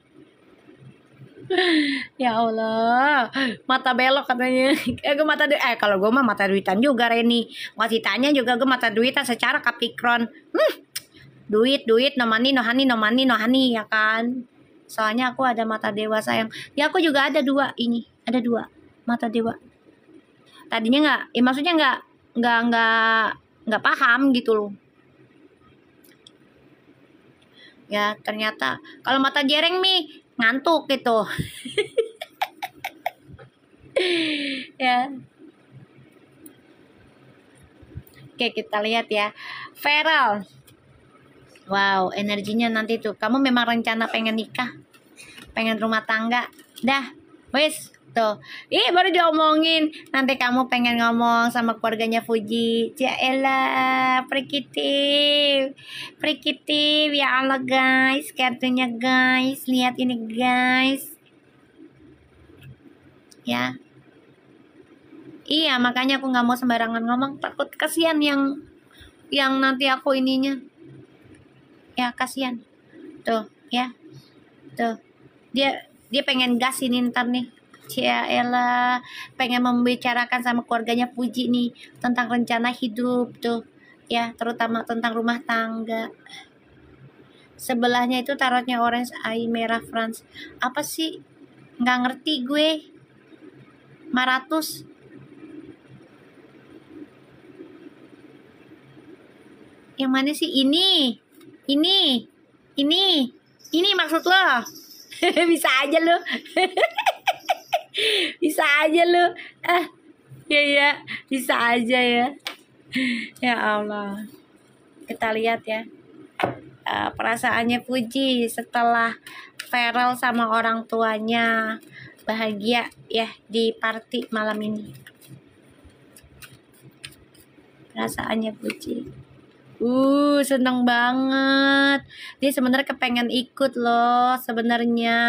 Ya Allah, mata belok katanya. Kalau gue mah mata duitan juga Reni. Masih tanya juga gue mata duitan secara Capricorn. Duit no money no honey ya kan. Soalnya aku ada mata dewa sayang. Ya aku juga ada dua ini, ada dua mata dewa. Tadinya maksudnya nggak paham gitu loh. Ya ternyata kalau mata jereng nih ngantuk gitu. Ya. Oke, kita lihat ya. Feral. Wow, energinya nanti tuh. Kamu memang rencana pengen nikah, pengen rumah tangga. Dah, wes tuh. Baru diomongin. Nanti kamu pengen ngomong sama keluarganya Fuji. Ya elah, prekitif. Ya Allah guys, kartunya guys. Lihat ini guys. Ya. Iya, makanya aku nggak mau sembarangan ngomong. Takut kasihan yang nanti aku ininya. Ya, kasihan. Tuh, ya. Tuh. Dia pengen gas ini ntar nih. Ya elah, pengen membicarakan sama keluarganya Fuji nih tentang rencana hidup tuh. Ya, terutama tentang rumah tangga. Sebelahnya itu tarotnya orange, eye merah France. Apa sih? Nggak ngerti gue. 500. Yang mana sih? Ini maksud lo. Bisa aja lo. Bisa aja lo. Ya, bisa aja ya. Ya Allah. Kita lihat ya. Perasaannya Fuji setelah Feral sama orang tuanya bahagia ya di party malam ini. Perasaannya Fuji. Seneng banget. Dia sebenarnya kepengen ikut loh sebenarnya.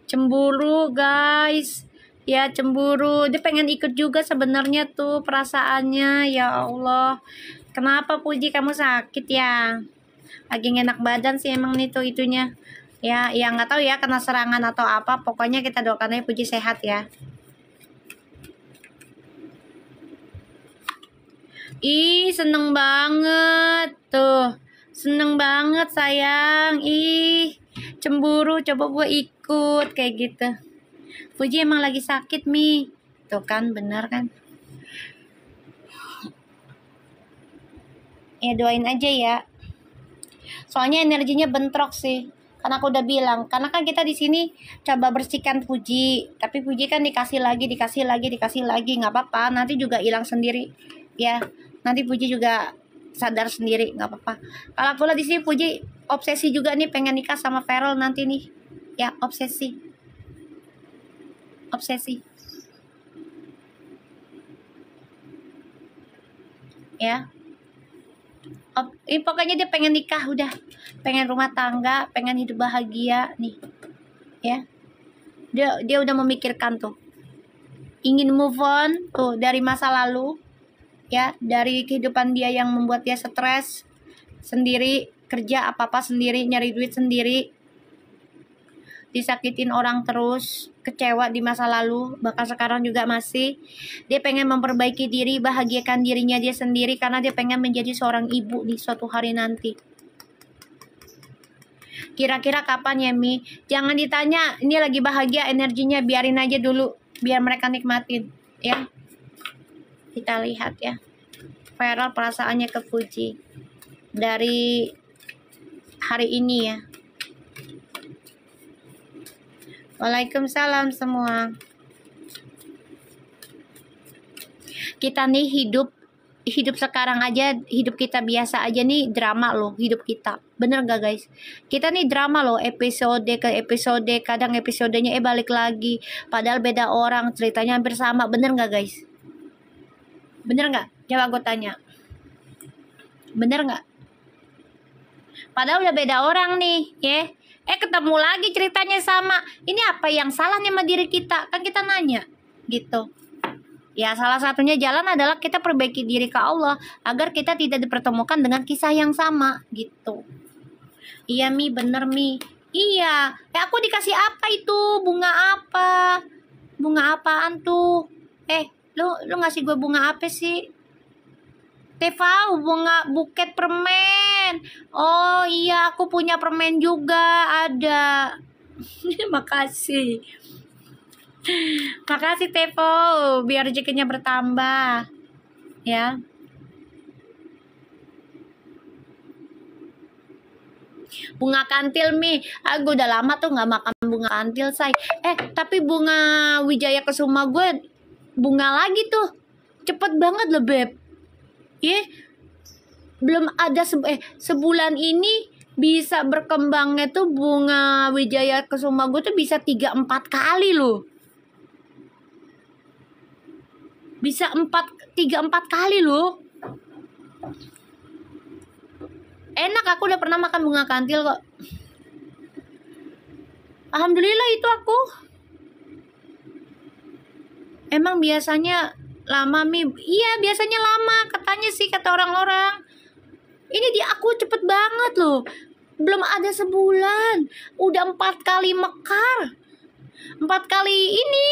Cemburu guys. Ya cemburu. Dia pengen ikut juga sebenarnya tuh perasaannya. Ya Allah. Kenapa Puji kamu sakit ya? Lagi ngenak badan sih emang nih tuh itunya. Ya nggak tahu ya kena serangan atau apa. Pokoknya kita doakan aja Puji sehat ya. Seneng banget tuh. Seneng banget sayang. Cemburu, coba gue ikut kayak gitu. Fuji emang lagi sakit Mi. Tuh kan bener kan. Ya doain aja ya. Soalnya energinya bentrok sih. Karena aku udah bilang, karena kan kita di sini coba bersihkan Fuji, tapi Fuji kan dikasih lagi, nggak apa-apa. Nanti juga hilang sendiri. Ya, nanti Puji juga sadar sendiri, nggak apa-apa. Kalau aku lihat di sini Puji obsesi juga nih pengen nikah sama Feral nanti nih. Ya, obsesi. Ya. Pokoknya dia pengen nikah udah. Pengen rumah tangga, pengen hidup bahagia nih. Ya. Dia udah memikirkan tuh. Ingin move on tuh dari masa lalu. Ya, dari kehidupan dia yang membuat dia stres sendiri, kerja apa-apa sendiri, nyari duit sendiri, disakitin orang terus, kecewa di masa lalu, bahkan sekarang juga masih. Dia pengen memperbaiki diri, bahagiakan dirinya dia sendiri karena dia pengen menjadi seorang ibu di suatu hari nanti. Kira-kira kapan ya Mi? Jangan ditanya, ini lagi bahagia energinya, biarin aja dulu, biar mereka nikmatin ya. Kita lihat ya. Feral perasaannya ke Fuji dari hari ini ya. Waalaikumsalam semua. Kita nih hidup sekarang aja, hidup kita biasa aja nih drama loh hidup kita. Bener gak guys? Kita nih drama loh, episode ke episode, kadang episodenya balik lagi. Padahal beda orang, ceritanya hampir sama. Bener gak guys? Bener gak? Coba gue tanya. Bener gak? Padahal udah beda orang nih ya. Ketemu lagi ceritanya sama. Ini apa yang salah nih sama diri kita? Kan kita nanya gitu Ya, salah satunya jalan adalah kita perbaiki diri ke Allah agar kita tidak dipertemukan dengan kisah yang sama gitu. Iya Mi, bener Mi. Iya, aku dikasih apa itu? Bunga apa? Bunga apaan tuh? Lu ngasih gue bunga apa sih? Teva, bunga buket permen. Oh iya, aku punya permen juga, ada. Makasih. Makasih Tevo, biar rezekinya bertambah. Ya. Bunga kantil Mi, gue udah lama tuh nggak makan bunga kantil say. Tapi bunga Wijaya Kesuma gue bunga lagi tuh, cepet banget loh Beb. Belum ada sebulan ini bisa berkembangnya tuh bunga Wijaya Kesuma gue tuh bisa 3-4 kali loh. Bisa 3-4 kali loh. Enak, aku udah pernah makan bunga kantil kok. Alhamdulillah itu aku. Emang biasanya lama Mi? Iya biasanya lama, katanya sih, kata orang-orang. Ini di aku cepet banget loh. Belum ada sebulan, udah 4 kali mekar. 4 kali ini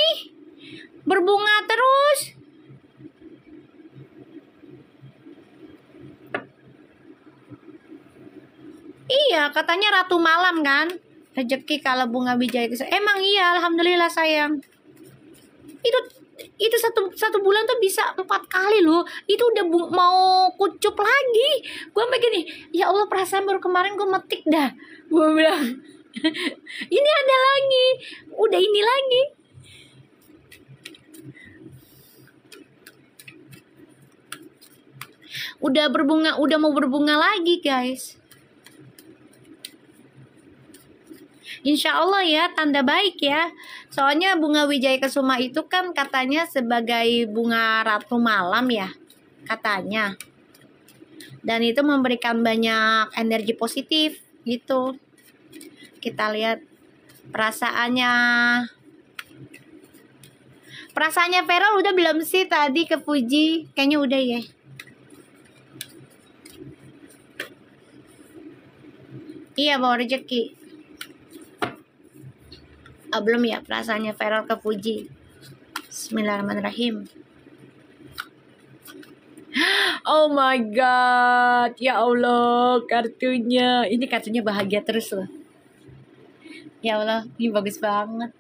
berbunga terus. Iya, katanya ratu malam kan. Rezeki kalau bunga Wijaya Kesuma. Emang iya, alhamdulillah sayang. Itu satu bulan tuh bisa 4 kali loh. Itu udah mau kucup lagi. Gue sampai gini, ya Allah, perasaan baru kemarin gue metik dah. Gue bilang ini ada lagi, udah ini lagi. Udah berbunga, udah mau berbunga lagi guys. Insya Allah ya, tanda baik ya. Soalnya bunga Wijaya Kesuma itu kan katanya sebagai bunga ratu malam ya, katanya. Dan itu memberikan banyak energi positif gitu. Kita lihat perasaannya. Perasaannya Feral udah belum sih tadi ke Fuji? Kayaknya udah ya. Iya, bawa rezeki. Belum ya perasaannya Feral ke Fuji. Bismillahirrahmanirrahim. Oh my god, ya Allah, kartunya. Ini kartunya bahagia terus loh. Ya Allah, ini bagus banget.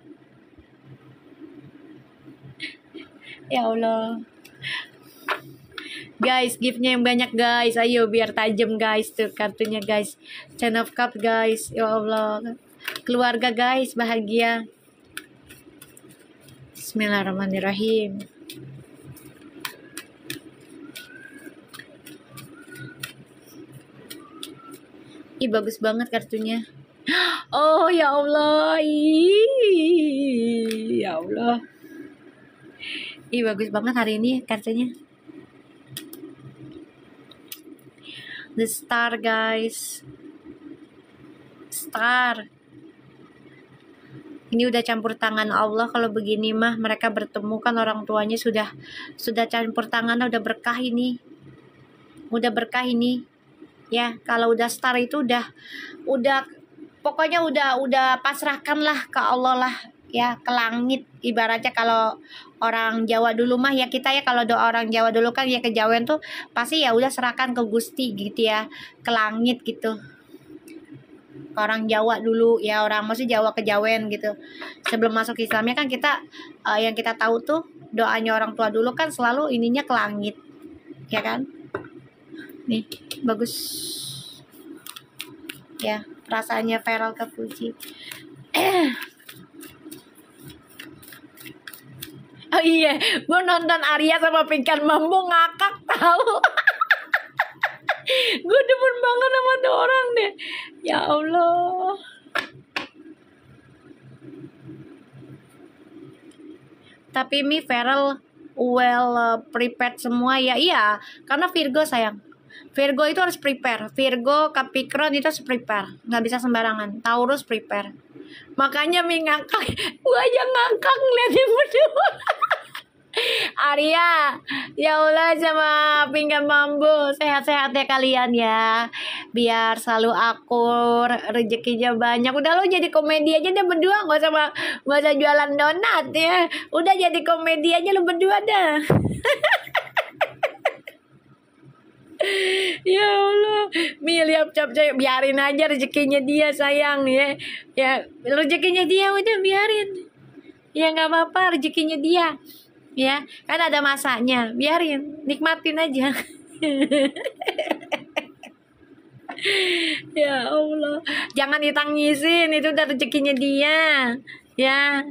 Ya Allah. Guys, giftnya yang banyak guys. Ayo biar tajam guys tuh kartunya guys. Ten of Cups guys. Ya Allah. Keluarga guys, bahagia. Bismillahirrahmanirrahim. Ih, bagus banget kartunya. Oh ya Allah. Ya Allah. Ih, bagus banget hari ini kartunya. The Star guys. Star. Ini udah campur tangan Allah. Kalau begini mah mereka bertemu kan, orang tuanya sudah campur tangan, udah berkah ini. Udah berkah ini. Ya, kalau udah Star itu udah pokoknya udah pasrahkan lah ke Allah lah ya, ke langit. Ibaratnya kalau orang Jawa dulu mah ya, kita ya kalau doa orang Jawa dulu kan ya, kejawen tuh pasti ya udah serahkan ke Gusti gitu ya, ke langit gitu. Orang Jawa dulu ya, orang maksudnya Jawa kejawen gitu. Sebelum masuk Islamnya kan kita yang kita tahu tuh doanya orang tua dulu kan selalu ininya ke langit, ya kan? Nih bagus ya, perasaannya Feral ke Fuji. Oh iya, gue nonton Arya sama Pinkan Mambo ngakak tahu. Gue demen banget sama tuh orang deh. Ya Allah. Tapi Mi Feral prepared semua ya. Iya, karena Virgo sayang. Virgo itu harus prepare. Virgo, Capricorn itu harus prepare. Nggak bisa sembarangan. Taurus prepare. Makanya Mi ngakak. Gue aja ngakak ngeliatin berdua. Arya, ya Allah sama pinggan bambu, sehat-sehat ya kalian ya, biar selalu akur, rezekinya banyak. Udah lo jadi komedi aja deh berdua, nggak usah jualan donat ya, udah jadi komedi aja lo berdua dah. Ya Allah, miliap cap biarin aja rezekinya dia sayang ya, ya rezekinya dia udah biarin, ya nggak apa-apa rezekinya dia. Ya, kan ada masanya, biarin, nikmatin aja. Ya Allah, jangan ditangisin, itu udah rezekinya dia. Ya,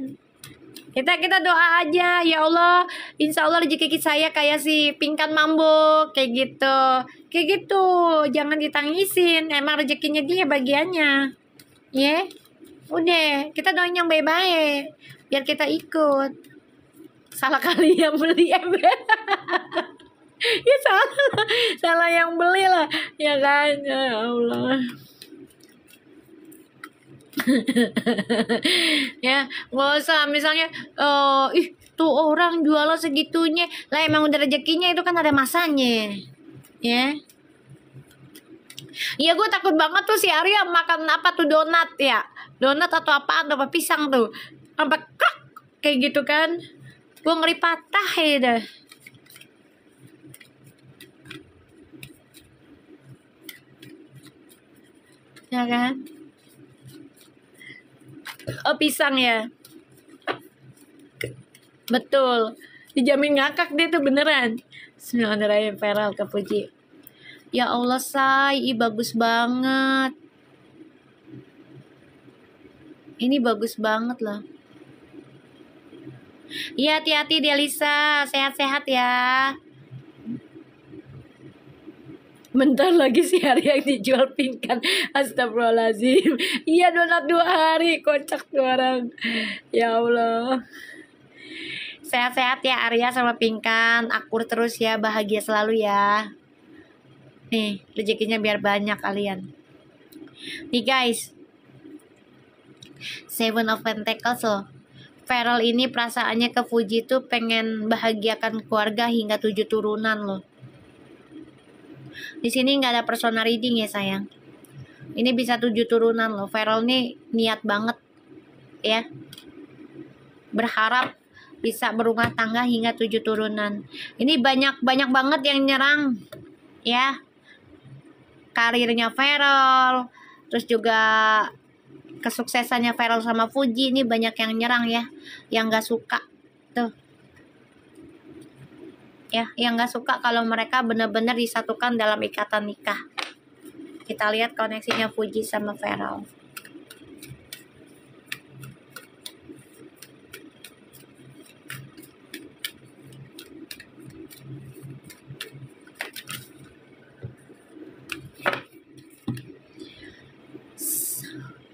kita doa aja, ya Allah, insya Allah rezeki saya kayak si Pinkan Mambo, kayak gitu, jangan ditangisin, emang rezekinya dia bagiannya. Ya, udah, kita doain yang baik-baik, biar kita ikut. Salah kali yang beli ember. Ya salah yang beli lah, ya kan, ya Allah. Ya nggak usah misalnya tuh orang jualan segitunya lah, emang udah rezekinya, itu kan ada masanya ya. Iya, gue takut banget tuh si Arya makan apa tuh, donat ya, donat atau apa pisang tuh sampai krak kayak gitu kan, gue ngeri patah ya dah. Ya kan, oh pisang ya, betul, dijamin ngakak dia tuh beneran. Bismillahirrahmanirrahim. Feral kepuji, ya Allah say, bagus banget, ini bagus banget lah. Iya, hati-hati Delisa, sehat-sehat ya. Bentar lagi si hari yang dijual Pinkan. Astagfirullahaladzim. Iya, donat 2 hari, kocak tuh orang. Ya Allah. Sehat-sehat ya Arya sama Pinkan, akur terus ya, bahagia selalu ya. Nih, rezekinya biar banyak kalian. Nih guys, Seven of Pentacles loh. Feral ini perasaannya ke Fuji tuh pengen bahagiakan keluarga hingga 7 turunan loh. Di sini nggak ada personal reading ya sayang. Ini bisa 7 turunan loh. Feral nih niat banget ya. Berharap bisa berumah tangga hingga 7 turunan. Ini banyak banget yang nyerang ya. Karirnya Feral, terus juga kesuksesannya Feral sama Fuji ini banyak yang nyerang ya, yang nggak suka tuh ya, yang nggak suka kalau mereka benar-benar disatukan dalam ikatan nikah. Kita lihat koneksinya Fuji sama Feral.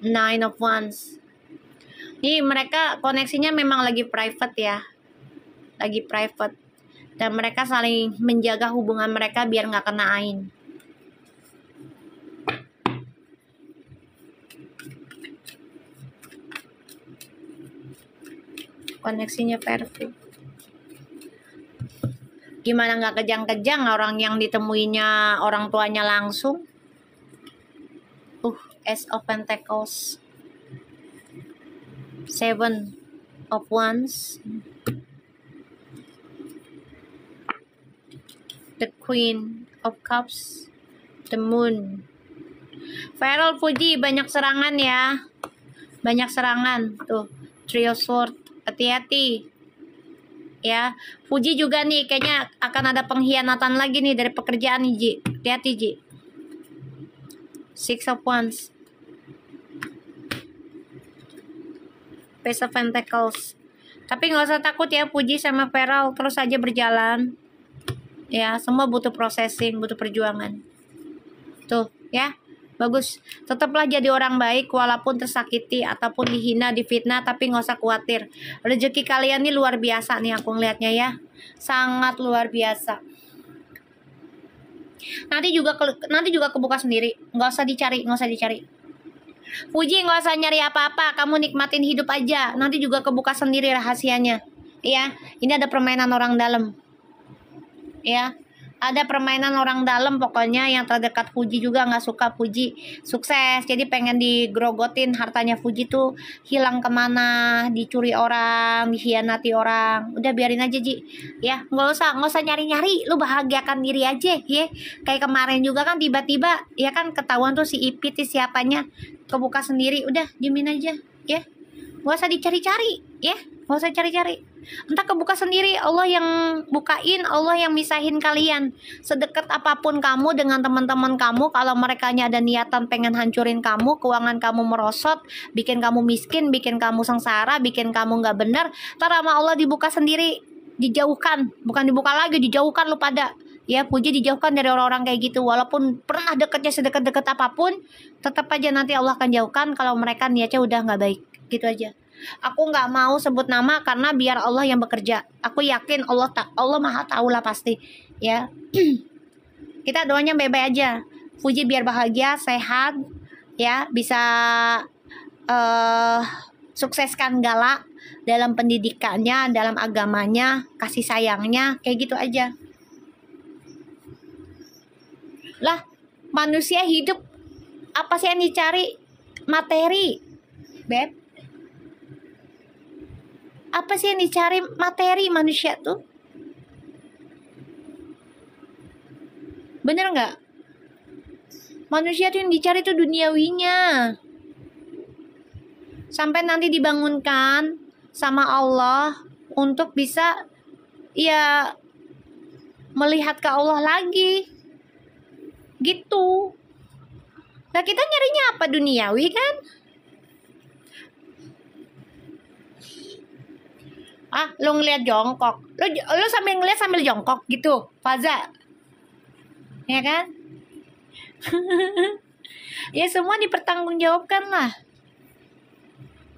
Nine of Wands. Ini mereka koneksinya memang lagi private ya, lagi private, dan mereka saling menjaga hubungan mereka biar nggak kena ain. Koneksinya perfect. Gimana nggak kejang-kejang orang yang ditemuinya orang tuanya langsung. Ace of Pentacles, Seven of Wands, the Queen of Cups, the Moon. Feral Fuji banyak serangan ya, banyak serangan tuh. Three of Swords, hati-hati ya. Fuji juga nih kayaknya akan ada pengkhianatan lagi nih dari pekerjaan nih Ji, hati-hati Ji. Six of Wands, Page of Pentacles. Tapi nggak usah takut ya, Fuji sama Feral terus aja berjalan ya, semua butuh processing, butuh perjuangan tuh ya. Bagus, tetaplah jadi orang baik walaupun tersakiti ataupun dihina, difitnah, tapi nggak usah khawatir. Rezeki kalian nih luar biasa nih, aku ngeliatnya ya, sangat luar biasa. Nanti juga kebuka sendiri, nggak usah dicari. Fuji nggak usah nyari apa-apa, kamu nikmatin hidup aja, nanti juga kebuka sendiri rahasianya Ya, ini ada permainan orang dalam. Ya, ada permainan orang dalam pokoknya. Yang terdekat Fuji juga nggak suka Fuji sukses, jadi pengen digrogotin hartanya Fuji tuh hilang kemana, dicuri orang, dikhianati orang. Udah biarin aja Ji, ya nggak usah nyari-nyari, lu bahagiakan diri aja ya. Kayak kemarin juga kan tiba-tiba ya kan ketahuan tuh si Ipit siapanya, kebuka sendiri, udah diemin aja ya, nggak usah dicari-cari ya, nggak usah cari-cari. Entah kebuka sendiri, Allah yang bukain, Allah yang misahin kalian. Sedekat apapun kamu dengan teman-teman kamu, kalau mereka ada niatan pengen hancurin kamu, keuangan kamu merosot, bikin kamu miskin, bikin kamu sengsara, bikin kamu nggak bener, ntar sama Allah dibuka sendiri, dijauhkan, bukan dibuka lagi, dijauhkan lu pada. Ya, Puji dijauhkan dari orang-orang kayak gitu. Walaupun pernah deketnya sedekat-dekat apapun, tetap aja nanti Allah akan jauhkan kalau mereka niatnya udah nggak baik. Gitu aja. Aku nggak mau sebut nama karena biar Allah yang bekerja. Aku yakin Allah maha tahu lah pasti. Ya, kita doanya baik-baik aja. Fuji biar bahagia, sehat, ya bisa sukseskan Gala dalam pendidikannya, dalam agamanya, kasih sayangnya, kayak gitu aja. Lah, manusia hidup apa sih yang dicari? Materi, Beb. Apa sih yang dicari? Materi manusia tuh. Bener nggak? Manusia tuh yang dicari tuh duniawinya. Sampai nanti dibangunkan sama Allah untuk bisa ya melihat ke Allah lagi. Gitu. Nah, kita nyarinya apa? Duniawi kan? Lu ngeliat jongkok, lu sambil ngeliat sambil jongkok gitu, Faza, ya kan? Ya semua dipertanggungjawabkan lah.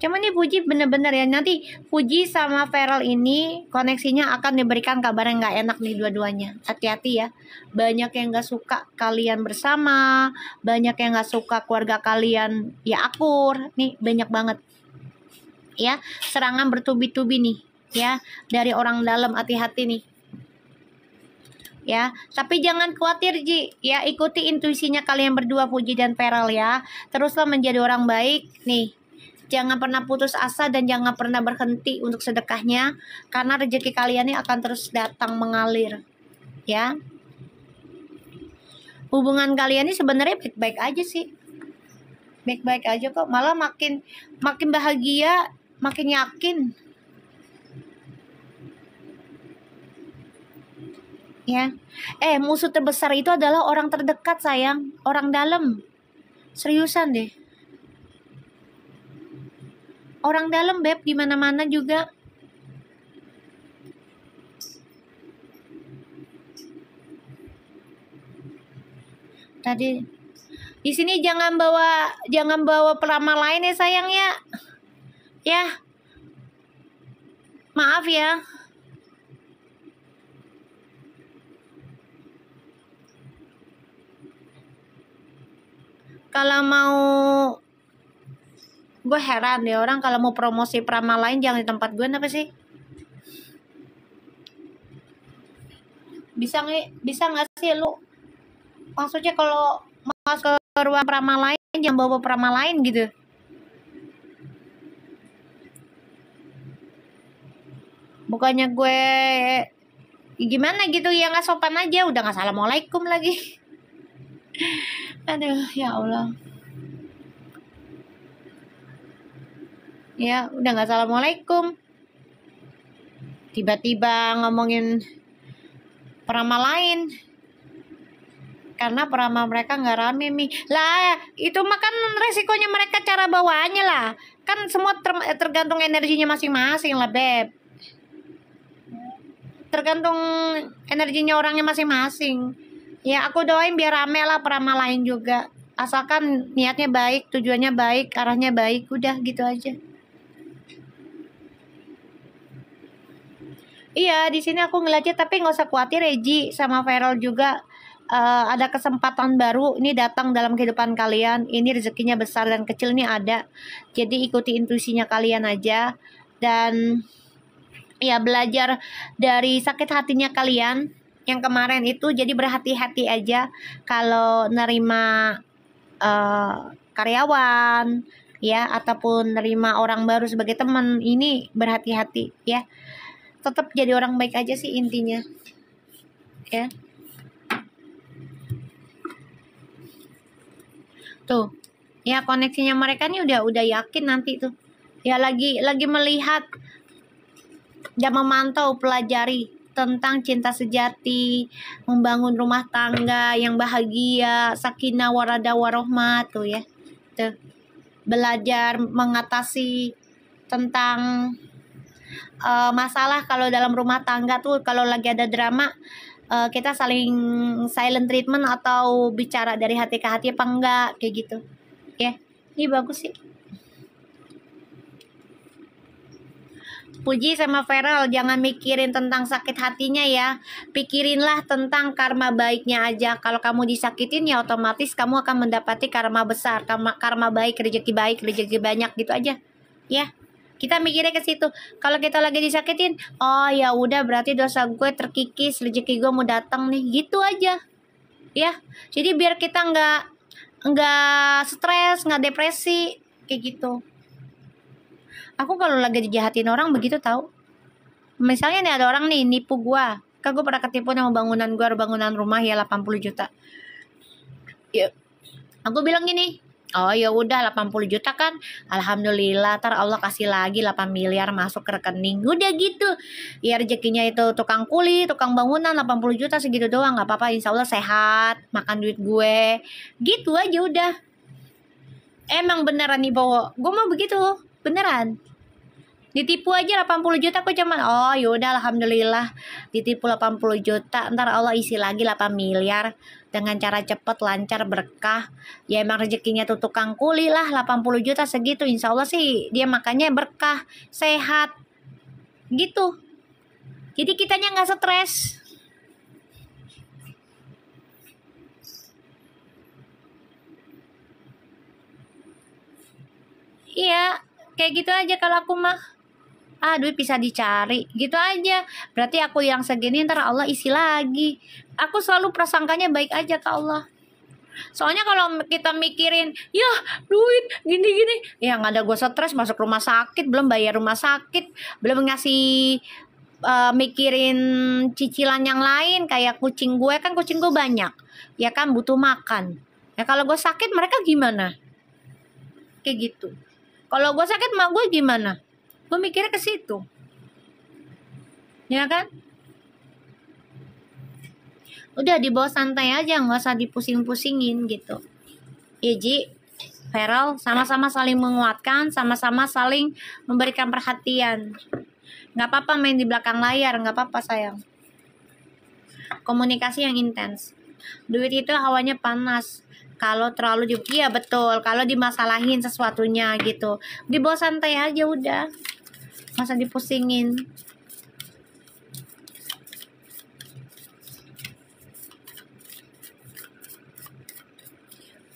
Cuman nih Fuji bener-bener ya, nanti Fuji sama Feral ini koneksinya akan diberikan kabar yang nggak enak nih dua-duanya. Hati-hati ya, banyak yang nggak suka kalian bersama, banyak yang nggak suka keluarga kalian ya akur, nih banyak banget. Ya, serangan bertubi-tubi nih. Ya, dari orang dalam, hati-hati nih. Ya, tapi jangan khawatir Ji. Ya, ikuti intuisinya kalian berdua, Fuji dan Feral ya. Teruslah menjadi orang baik nih. Jangan pernah putus asa dan jangan pernah berhenti untuk sedekahnya, karena rezeki kalian ini akan terus datang mengalir. Ya. Hubungan kalian ini sebenarnya baik-baik aja sih. Baik-baik aja kok. Malah makin bahagia, makin yakin. Ya, musuh terbesar itu adalah orang terdekat sayang, orang dalam. Seriusan deh. Orang dalam Beb, di mana-mana juga. Tadi di sini jangan bawa peramal lain ya sayang ya. Ya. Maaf ya. Kalau mau, gue heran deh orang kalau mau promosi peramal lain jangan di tempat gue, apa sih? Bisa nggak sih lu? Maksudnya kalau masuk ke ruang peramal lain jangan bawa peramal lain gitu. Bukannya gue gimana gitu ya, nggak sopan aja, udah nggak assalamualaikum lagi. Aduh, ya Allah. Ya, udah nggak assalamualaikum. Tiba-tiba ngomongin peramal lain. Karena peramal mereka nggak rame nih. Lah, itu mah kan resikonya mereka cara bawaannya lah. Kan semua tergantung energinya masing-masing lah, Beb. Tergantung energinya orangnya masing-masing. Ya, aku doain biar rame lah peramal lain juga. Asalkan niatnya baik, tujuannya baik, arahnya baik, udah gitu aja. Iya, di sini aku ngeliatnya, tapi nggak usah khawatir Reji sama Feral juga ada kesempatan baru ini datang dalam kehidupan kalian. Ini rezekinya besar dan kecil ini ada. Jadi ikuti intuisinya kalian aja dan Ya, belajar dari sakit hatinya kalian yang kemarin itu, jadi berhati-hati aja kalau nerima karyawan ya, ataupun nerima orang baru sebagai teman. Ini berhati-hati ya, tetap jadi orang baik aja sih intinya ya. Tuh ya, koneksinya mereka nih udah yakin nanti tuh ya, lagi melihat dan memantau, pelajari tentang cinta sejati, membangun rumah tangga yang bahagia, sakinah warada warohmah tuh ya. Tuh, belajar mengatasi tentang masalah kalau dalam rumah tangga tuh, kalau lagi ada drama, kita saling silent treatment atau bicara dari hati ke hati apa enggak, kayak gitu ya. Ini bagus sih. Puji sama Feral, jangan mikirin tentang sakit hatinya ya. Pikirinlah tentang karma baiknya aja. Kalau kamu disakitin ya otomatis kamu akan mendapati karma besar, karma baik, rezeki banyak gitu aja. Ya. Kita mikirnya ke situ. Kalau kita lagi disakitin, oh ya udah berarti dosa gue terkikis, rezeki gue mau datang nih. Gitu aja. Ya. Jadi biar kita nggak stres, nggak depresi kayak gitu. Aku kalau lagi dijahatin orang begitu tahu. Misalnya nih ada orang nih nipu gua. Kan gue pernah ketipu sama bangunan rumah ya 80 juta. Ya. Aku bilang gini, oh ya udah 80 juta kan. Alhamdulillah, ntar Allah kasih lagi 8 miliar masuk ke rekening. Udah gitu. Ya rezekinya itu tukang kuli, tukang bangunan 80 juta segitu doang, nggak apa-apa, insya Allah sehat, makan duit gue. Gitu aja udah. Emang beneran nih bawa. Gue mau begitu, beneran. Ditipu aja 80 juta aku cuman, oh yaudah alhamdulillah ditipu 80 juta, ntar Allah isi lagi 8 miliar dengan cara cepet, lancar, berkah. Ya emang rezekinya tuh tukang kuli lah, 80 juta segitu, insya Allah sih dia makannya berkah, sehat gitu. Jadi kitanya nggak stres. Iya, kayak gitu aja kalau aku mah. Duit bisa dicari gitu aja, berarti aku yang segini ntar Allah isi lagi. Aku selalu prasangkanya baik aja ke Allah. Soalnya kalau kita mikirin ya duit gini-gini, ya nggak ada, gue stres masuk rumah sakit, belum bayar rumah sakit, belum ngasih mikirin cicilan yang lain. Kayak kucing gue kan, kucing gue banyak ya kan, butuh makan ya. Kalau gue sakit mereka gimana, kayak gitu. Kalau gue sakit mak gue gimana, gue mikirnya ke situ ya kan. Udah dibawa santai aja, nggak usah dipusing-pusingin gitu ya Ji. Feral, sama-sama saling menguatkan, sama-sama saling memberikan perhatian. Nggak apa-apa main di belakang layar, nggak apa-apa sayang. Komunikasi yang intens. Duit itu hawanya panas kalau terlalu iya betul, kalau dimasalahin sesuatunya gitu, dibawa santai aja udah, masa dipusingin.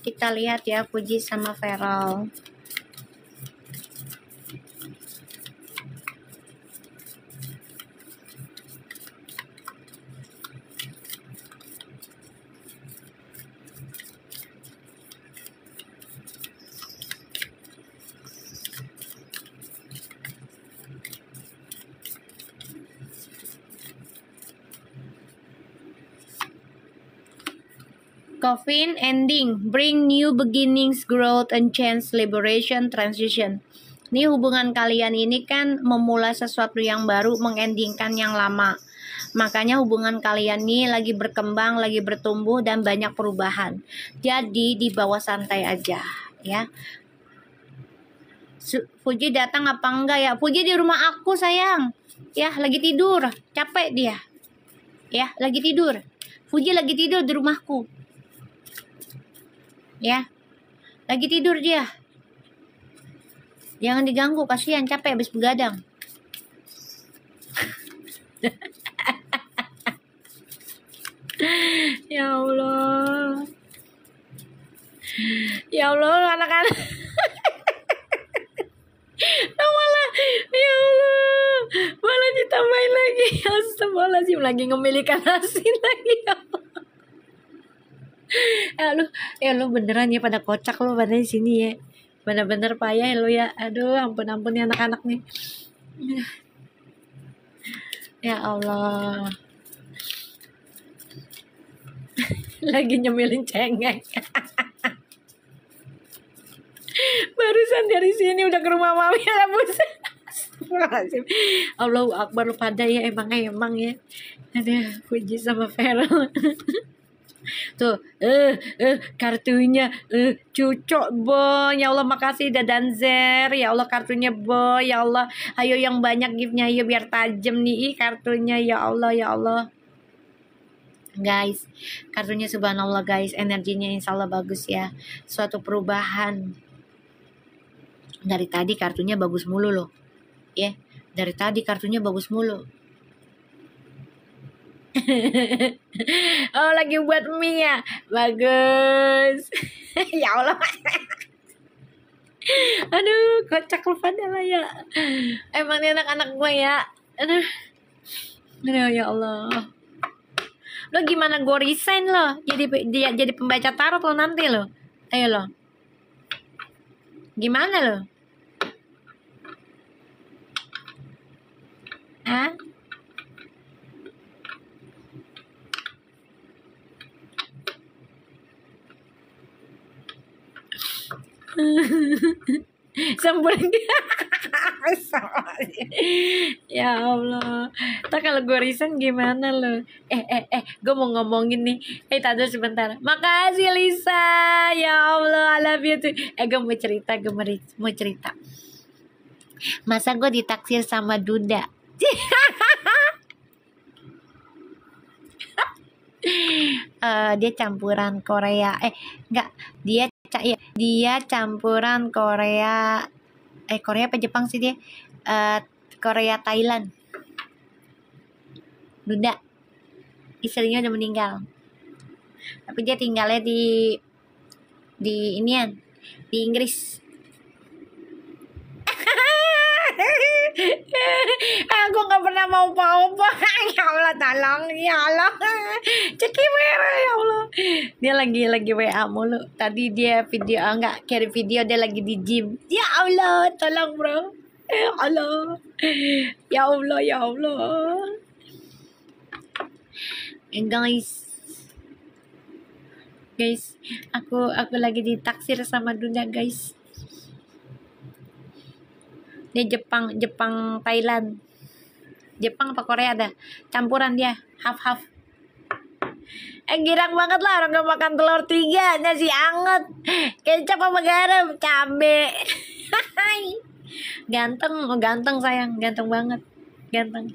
Kita lihat ya Puji sama Feral. Coffin ending, bring new beginnings, growth, and change, liberation, transition. Ini hubungan kalian ini kan memulai sesuatu yang baru, mengendingkan yang lama. Makanya hubungan kalian ini lagi berkembang, lagi bertumbuh, dan banyak perubahan. Jadi dibawa santai aja ya. Puji datang apa enggak ya? Puji di rumah aku sayang. Ya lagi tidur, capek dia. Ya lagi tidur. Puji lagi tidur di rumahku. Ya, lagi tidur dia. Jangan diganggu, kasihan, capek habis begadang. Ya Allah. Ya Allah, anak-anak. Malah, ya Allah, malah Astagfirullahaladzim, lagi ngemil ikan asin lagi. Lu beneran ya pada kocak lu pada di sini ya. Bener-bener payah lu ya. Aduh, ampun ya anak-anak nih. Ya Allah. Lagi nyemilin cengek. Barusan dari sini udah ke rumah mami ya, buset. Allahu Akbar, lu pada ya emang ya. Ada Fuji sama Feral. Tuh, kartunya cucok boy. Ya Allah, makasih Dadanzer. Ya Allah, kartunya boy. Ya Allah, ayo yang banyak giftnya, ayo biar tajam nih kartunya. Ya Allah. Guys, kartunya subhanallah guys, energinya insya Allah bagus ya. Suatu perubahan. Dari tadi kartunya bagus mulu loh. Ya, dari tadi kartunya bagus mulu. Oh, lagi buat mie ya. Bagus. Ya Allah. Aduh, kocak lu pada lah ya. Emang ini anak-anak gue ya. Aduh, ya Allah. Lo gimana gue resign lo? Jadi pembaca tarot lo nanti lo. Ayo lo. Gimana lo? Hah? Sampai ya Allah. Tak kalau gue resign gimana lo? Gue mau ngomongin nih. Tadi sebentar. Makasih Lisa. Ya Allah, I love you too. Gue mau cerita. Masa gue ditaksir sama Duda? Dia campuran Korea. Enggak, dia campuran Korea. Korea apa Jepang sih dia? Korea Thailand. Duda. Istrinya udah meninggal. Tapi dia tinggalnya di inian, di Inggris. Aku nggak pernah mau apa-apa. Ya Allah, tolong ya Allah. Ceki merah ya Allah. Dia lagi WA mulu. Tadi dia video kirim video dia lagi di gym. Ya Allah, tolong bro. Ya Allah. Ya Allah. Guys, aku lagi ditaksir sama Duda guys. Dia Jepang Thailand. Jepang apa Korea dah, campuran dia, half. Girang banget lah orang gak makan telur 3, nasi anget, kecap sama garam, cabe. Ganteng sayang, ganteng banget, ganteng.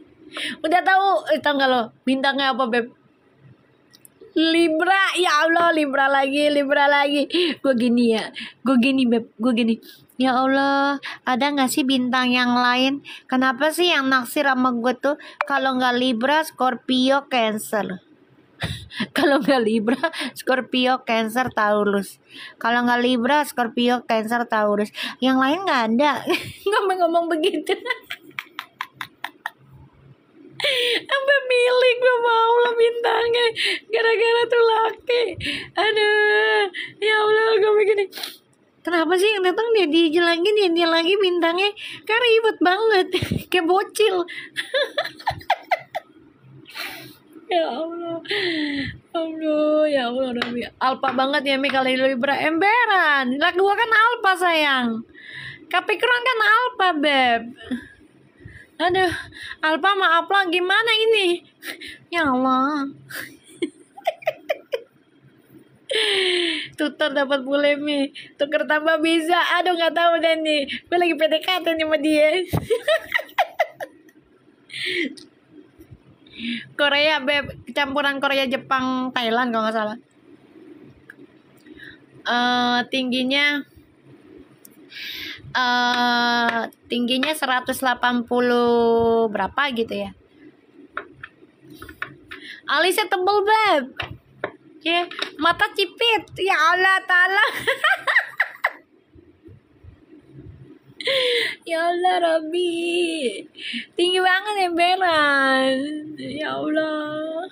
Udah tahu nggak lo bintangnya apa beb? Libra. Ya Allah, Libra lagi. Gue gini beb, ya Allah, ada gak sih bintang yang lain? Kenapa sih yang naksir sama gue tuh kalau gak Libra, Scorpio, Cancer? Kalau gak Libra, Scorpio, Cancer, Taurus. Kalau gak Libra, Scorpio, Cancer, Taurus. Yang lain gak ada. Ngomong begitu. Sampai milih gue mau lah bintangnya gara-gara tuh laki. Aduh, ya Allah, gue begini. Kenapa sih yang datang dia lagi bintangnya? Kan ribet banget. Kayak bocil. Ya Allah. Ya Allah. Alpha banget ya Mi kali Libra. Emberan. Lah gua kan Alpha sayang. Capricorn kan Alpha beb. Aduh, Alpha sama Apla gimana ini? Ya Allah. Tutor dapat bule Mi, tuker tambah bisa. Aduh, nggak tahu deh nih. Gue lagi PDKT nih sama dia. Korea beb, campuran Korea, Jepang, Thailand kalau nggak salah. Tingginya 180 berapa gitu ya. Alisnya tebel beb. Ya, mata cipit. Ya Allah Ta'ala. Ya Allah Robby, tinggi banget ya Beran. Ya Allah.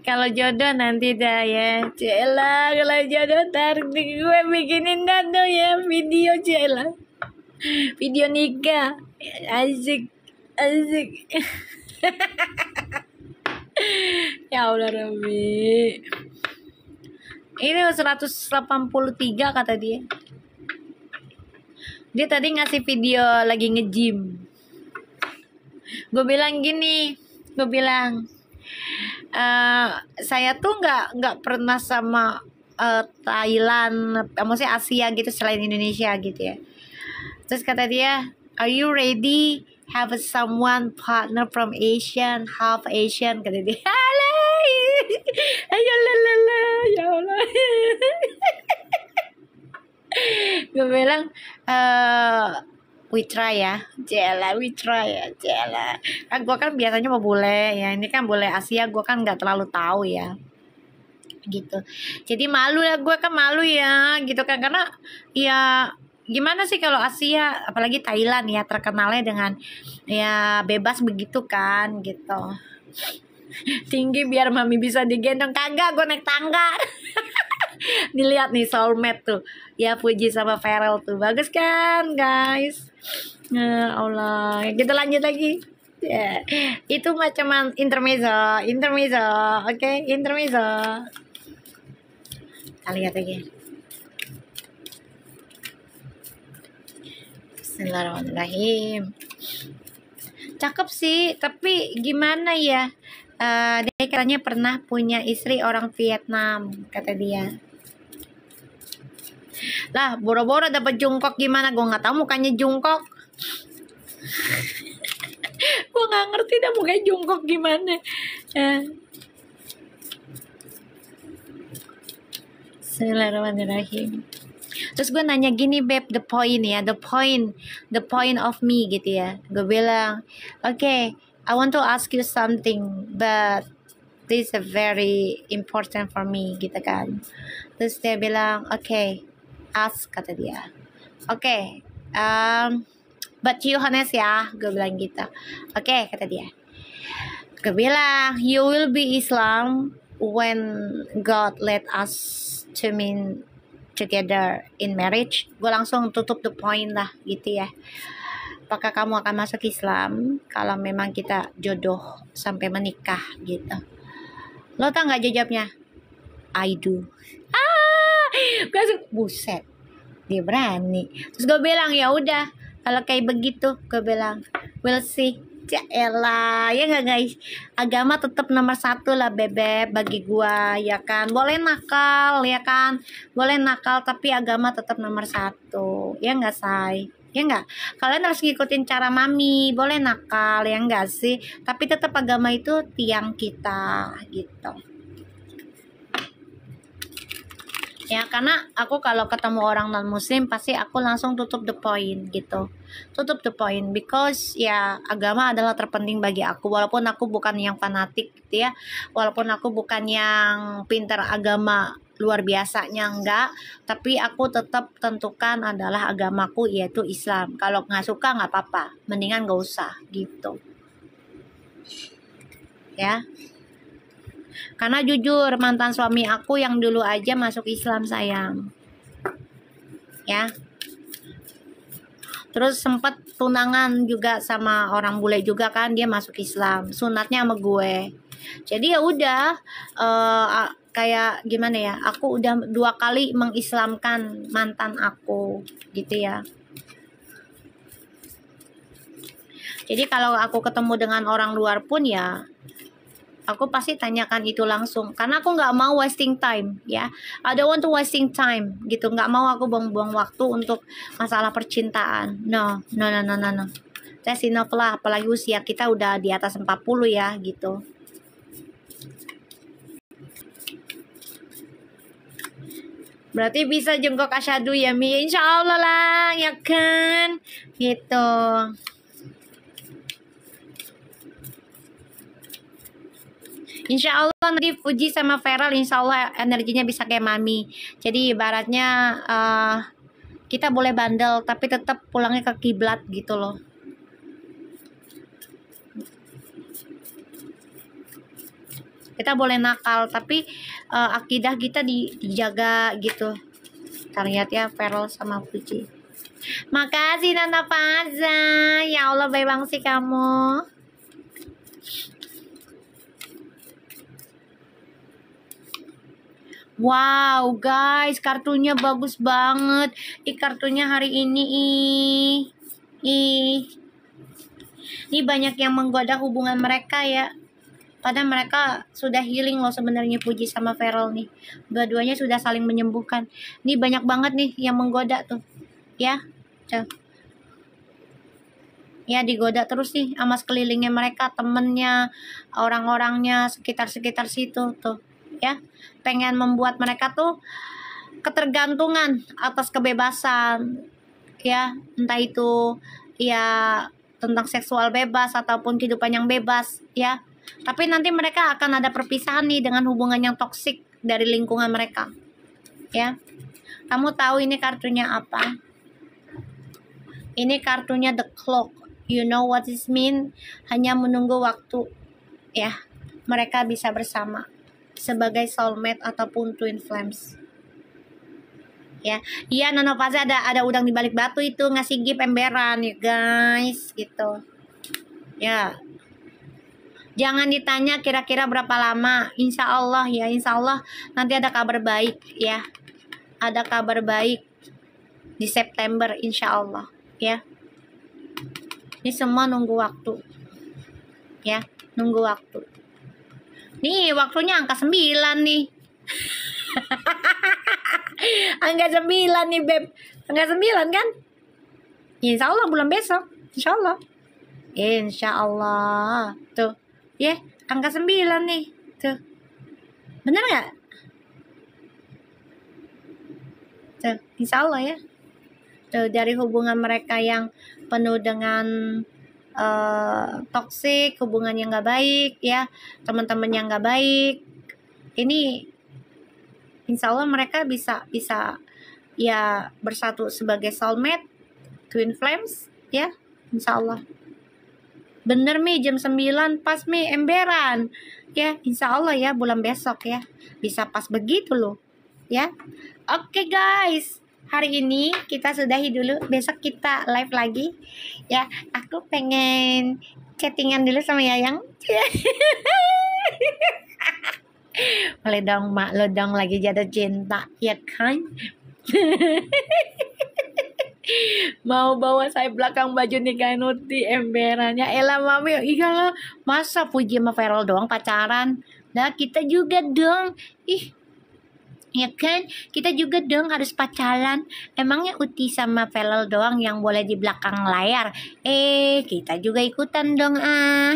Kalau jodoh nanti dah ya, Cela. Kalau jodoh ntar gue bikinin dah tuh ya video Cela, video nikah, asik, asik. Ya Allah Robby. Ini 183 kata dia. Dia tadi ngasih video lagi nge-gym. Gue bilang gini, gue bilang saya tuh nggak pernah sama Thailand, maksudnya Asia gitu selain Indonesia gitu ya. Terus kata dia, are you ready have someone partner from Asian, half Asian, kata dia. Ayo lalala, ya Allah. Gue bilang we try ya, Jela, we try ya, Jela. Kan gue kan biasanya mau bule ya, ini kan bule Asia, gue kan nggak terlalu tahu ya, gitu. Jadi malu ya, gue kan malu ya, gitu kan, karena ya gimana sih kalau Asia, apalagi Thailand ya terkenalnya dengan ya bebas begitu kan, gitu. Tinggi biar mami bisa digendong, kagak, gue naik tangga. Dilihat nih soulmate tuh ya, Puji sama Farel tuh bagus kan guys. Ya Allah, kita lanjut lagi ya. Itu macam intermezzo, oke, intermezzo. Kita lihat lagi. Bismillahirrahmanirrahim. Cakep sih, tapi gimana ya, dia katanya pernah punya istri orang Vietnam, kata dia. Lah, boro-boro dapat Jungkook gimana? Gue nggak tahu mukanya Jungkook. Gue nggak ngerti dah mukanya Jungkook gimana. Bismillahirrahmanirrahim. Terus gue nanya gini, Beb, the point ya, the point of me gitu ya. Gue bilang, okay, I want to ask you something, but this is very important for me gitu kan. Terus dia bilang, okay, ask, kata dia. Okay, but you honest ya, gue bilang gitu. Okay, kata dia. Gue bilang, you will be Islam when God let us to mean together in marriage. Gue langsung tutup the point lah gitu ya. Apakah kamu akan masuk Islam kalau memang kita jodoh sampai menikah gitu? Lo tau gak jawabnya? I do. Gue langsung buset, dia berani. Terus gue bilang ya udah, kalau kayak begitu, gue bilang we'll see. Ya elah, ya nggak guys, agama tetap nomor 1 lah bebek bagi gua ya kan. Boleh nakal ya kan, boleh nakal tapi agama tetap nomor 1 ya nggak say, ya nggak. Kalian harus ngikutin cara mami, boleh nakal ya nggak sih, tapi tetap agama itu tiang kita gitu ya. Karena aku kalau ketemu orang non muslim pasti aku langsung tutup the point gitu, tutup the point, because ya agama adalah terpenting bagi aku. Walaupun aku bukan yang fanatik gitu ya, walaupun aku bukan yang pintar agama luar biasanya, enggak, tapi aku tetap tentukan adalah agamaku yaitu Islam. Kalau nggak suka nggak apa-apa, mendingan nggak usah gitu ya. Karena jujur mantan suami aku yang dulu aja masuk Islam sayang ya. Terus sempat tunangan juga sama orang bule juga kan, dia masuk Islam, sunatnya sama gue. Jadi ya udah, kayak gimana ya, aku udah 2 kali mengislamkan mantan aku gitu ya. Jadi kalau aku ketemu dengan orang luar pun ya aku pasti tanyakan itu langsung, karena aku nggak mau wasting time ya. I don't want to wasting time gitu, nggak mau aku buang-buang waktu untuk masalah percintaan. No. That's enough lah, apalagi usia kita udah di atas 40 ya gitu. Berarti bisa jengkok asyadu ya Mi, insya Allah lah ya kan gitu. Insya Allah nanti Puji sama Feral insya Allah energinya bisa kayak mami. Jadi ibaratnya Kita boleh bandel tapi tetap pulangnya ke kiblat gitu loh. Kita boleh nakal tapi akidah kita dijaga gitu. Kita lihat ya Feral sama Puji. Makasih Nana Faza. Ya Allah baik banget sih kamu. Wow guys, kartunya bagus banget. Kartunya hari ini ini banyak yang menggoda hubungan mereka ya. Padahal mereka sudah healing loh sebenarnya Puji sama Feral nih. Dua-duanya sudah saling menyembuhkan. Ini banyak banget nih yang menggoda tuh. Ya. Tuh. Ya digoda terus nih sama sekelilingnya mereka, temennya, orang-orangnya sekitar-sekitar situ tuh. Ya. Pengen membuat mereka tuh ketergantungan atas kebebasan. Ya, entah itu ya tentang seksual bebas ataupun kehidupan yang bebas ya. Tapi nanti mereka akan ada perpisahan nih dengan hubungan yang toksik dari lingkungan mereka. Ya. Kamu tahu ini kartunya apa? Ini kartunya The Clock. You know what this mean? Hanya menunggu waktu. Ya. Mereka bisa bersama sebagai soulmate ataupun twin flames. Ya. Iya Nono Faza ada udang di balik batu itu ngasih gift emberan ya guys gitu. Ya. Jangan ditanya kira-kira berapa lama. Insya Allah ya, insya Allah nanti ada kabar baik ya. Ada kabar baik di September insya Allah ya. Ini semua nunggu waktu. Ya, nunggu waktu. Nih waktunya angka 9 nih. Angka 9 nih Beb. Angka 9 kan? Insya Allah bulan besok. Insya Allah. Insya Allah. Tuh. Ya, angka 9 nih. Tuh. Bener gak? Tuh, insya Allah ya. Tuh, dari hubungan mereka yang penuh dengan toksik, hubungan yang gak baik ya, teman-teman yang gak baik, ini insya Allah mereka bisa ya bersatu sebagai soulmate, twin flames ya, insya Allah. Bener Mi jam 9 pas Mi emberan ya, insya Allah ya bulan besok ya bisa pas begitu loh ya. Oke guys, hari ini kita sudahi dulu, besok kita live lagi ya. Aku pengen chattingan dulu sama Yayang. Boleh dong mak, lo dong lagi jatuh cinta ya kan. Mau bawa saya belakang baju nikah Nuti emberannya. Elah mami, iyalah masa Puji sama Feral doang pacaran. Nah kita juga dong. Ih, ya kan, kita juga dong harus pacaran. Emangnya Uti sama Feral doang yang boleh di belakang layar? Kita juga ikutan dong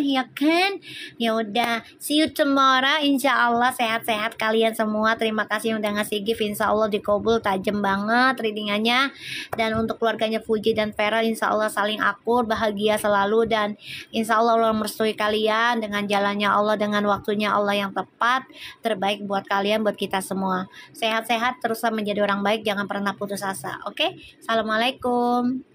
ya kan. Ya udah, see you tomorrow. Insya Allah sehat-sehat kalian semua. Terima kasih yang udah ngasih gift. Insya Allah dikabul, tajam banget readingannya. Dan untuk keluarganya Puji dan Feral, insya Allah saling akur, bahagia selalu, dan insya Allah Allah merestui kalian dengan jalannya Allah, dengan waktunya Allah yang tepat, terbaik buat kalian, buat kita semua. Sehat-sehat, teruslah menjadi orang baik, jangan pernah putus asa. Oke? Assalamualaikum.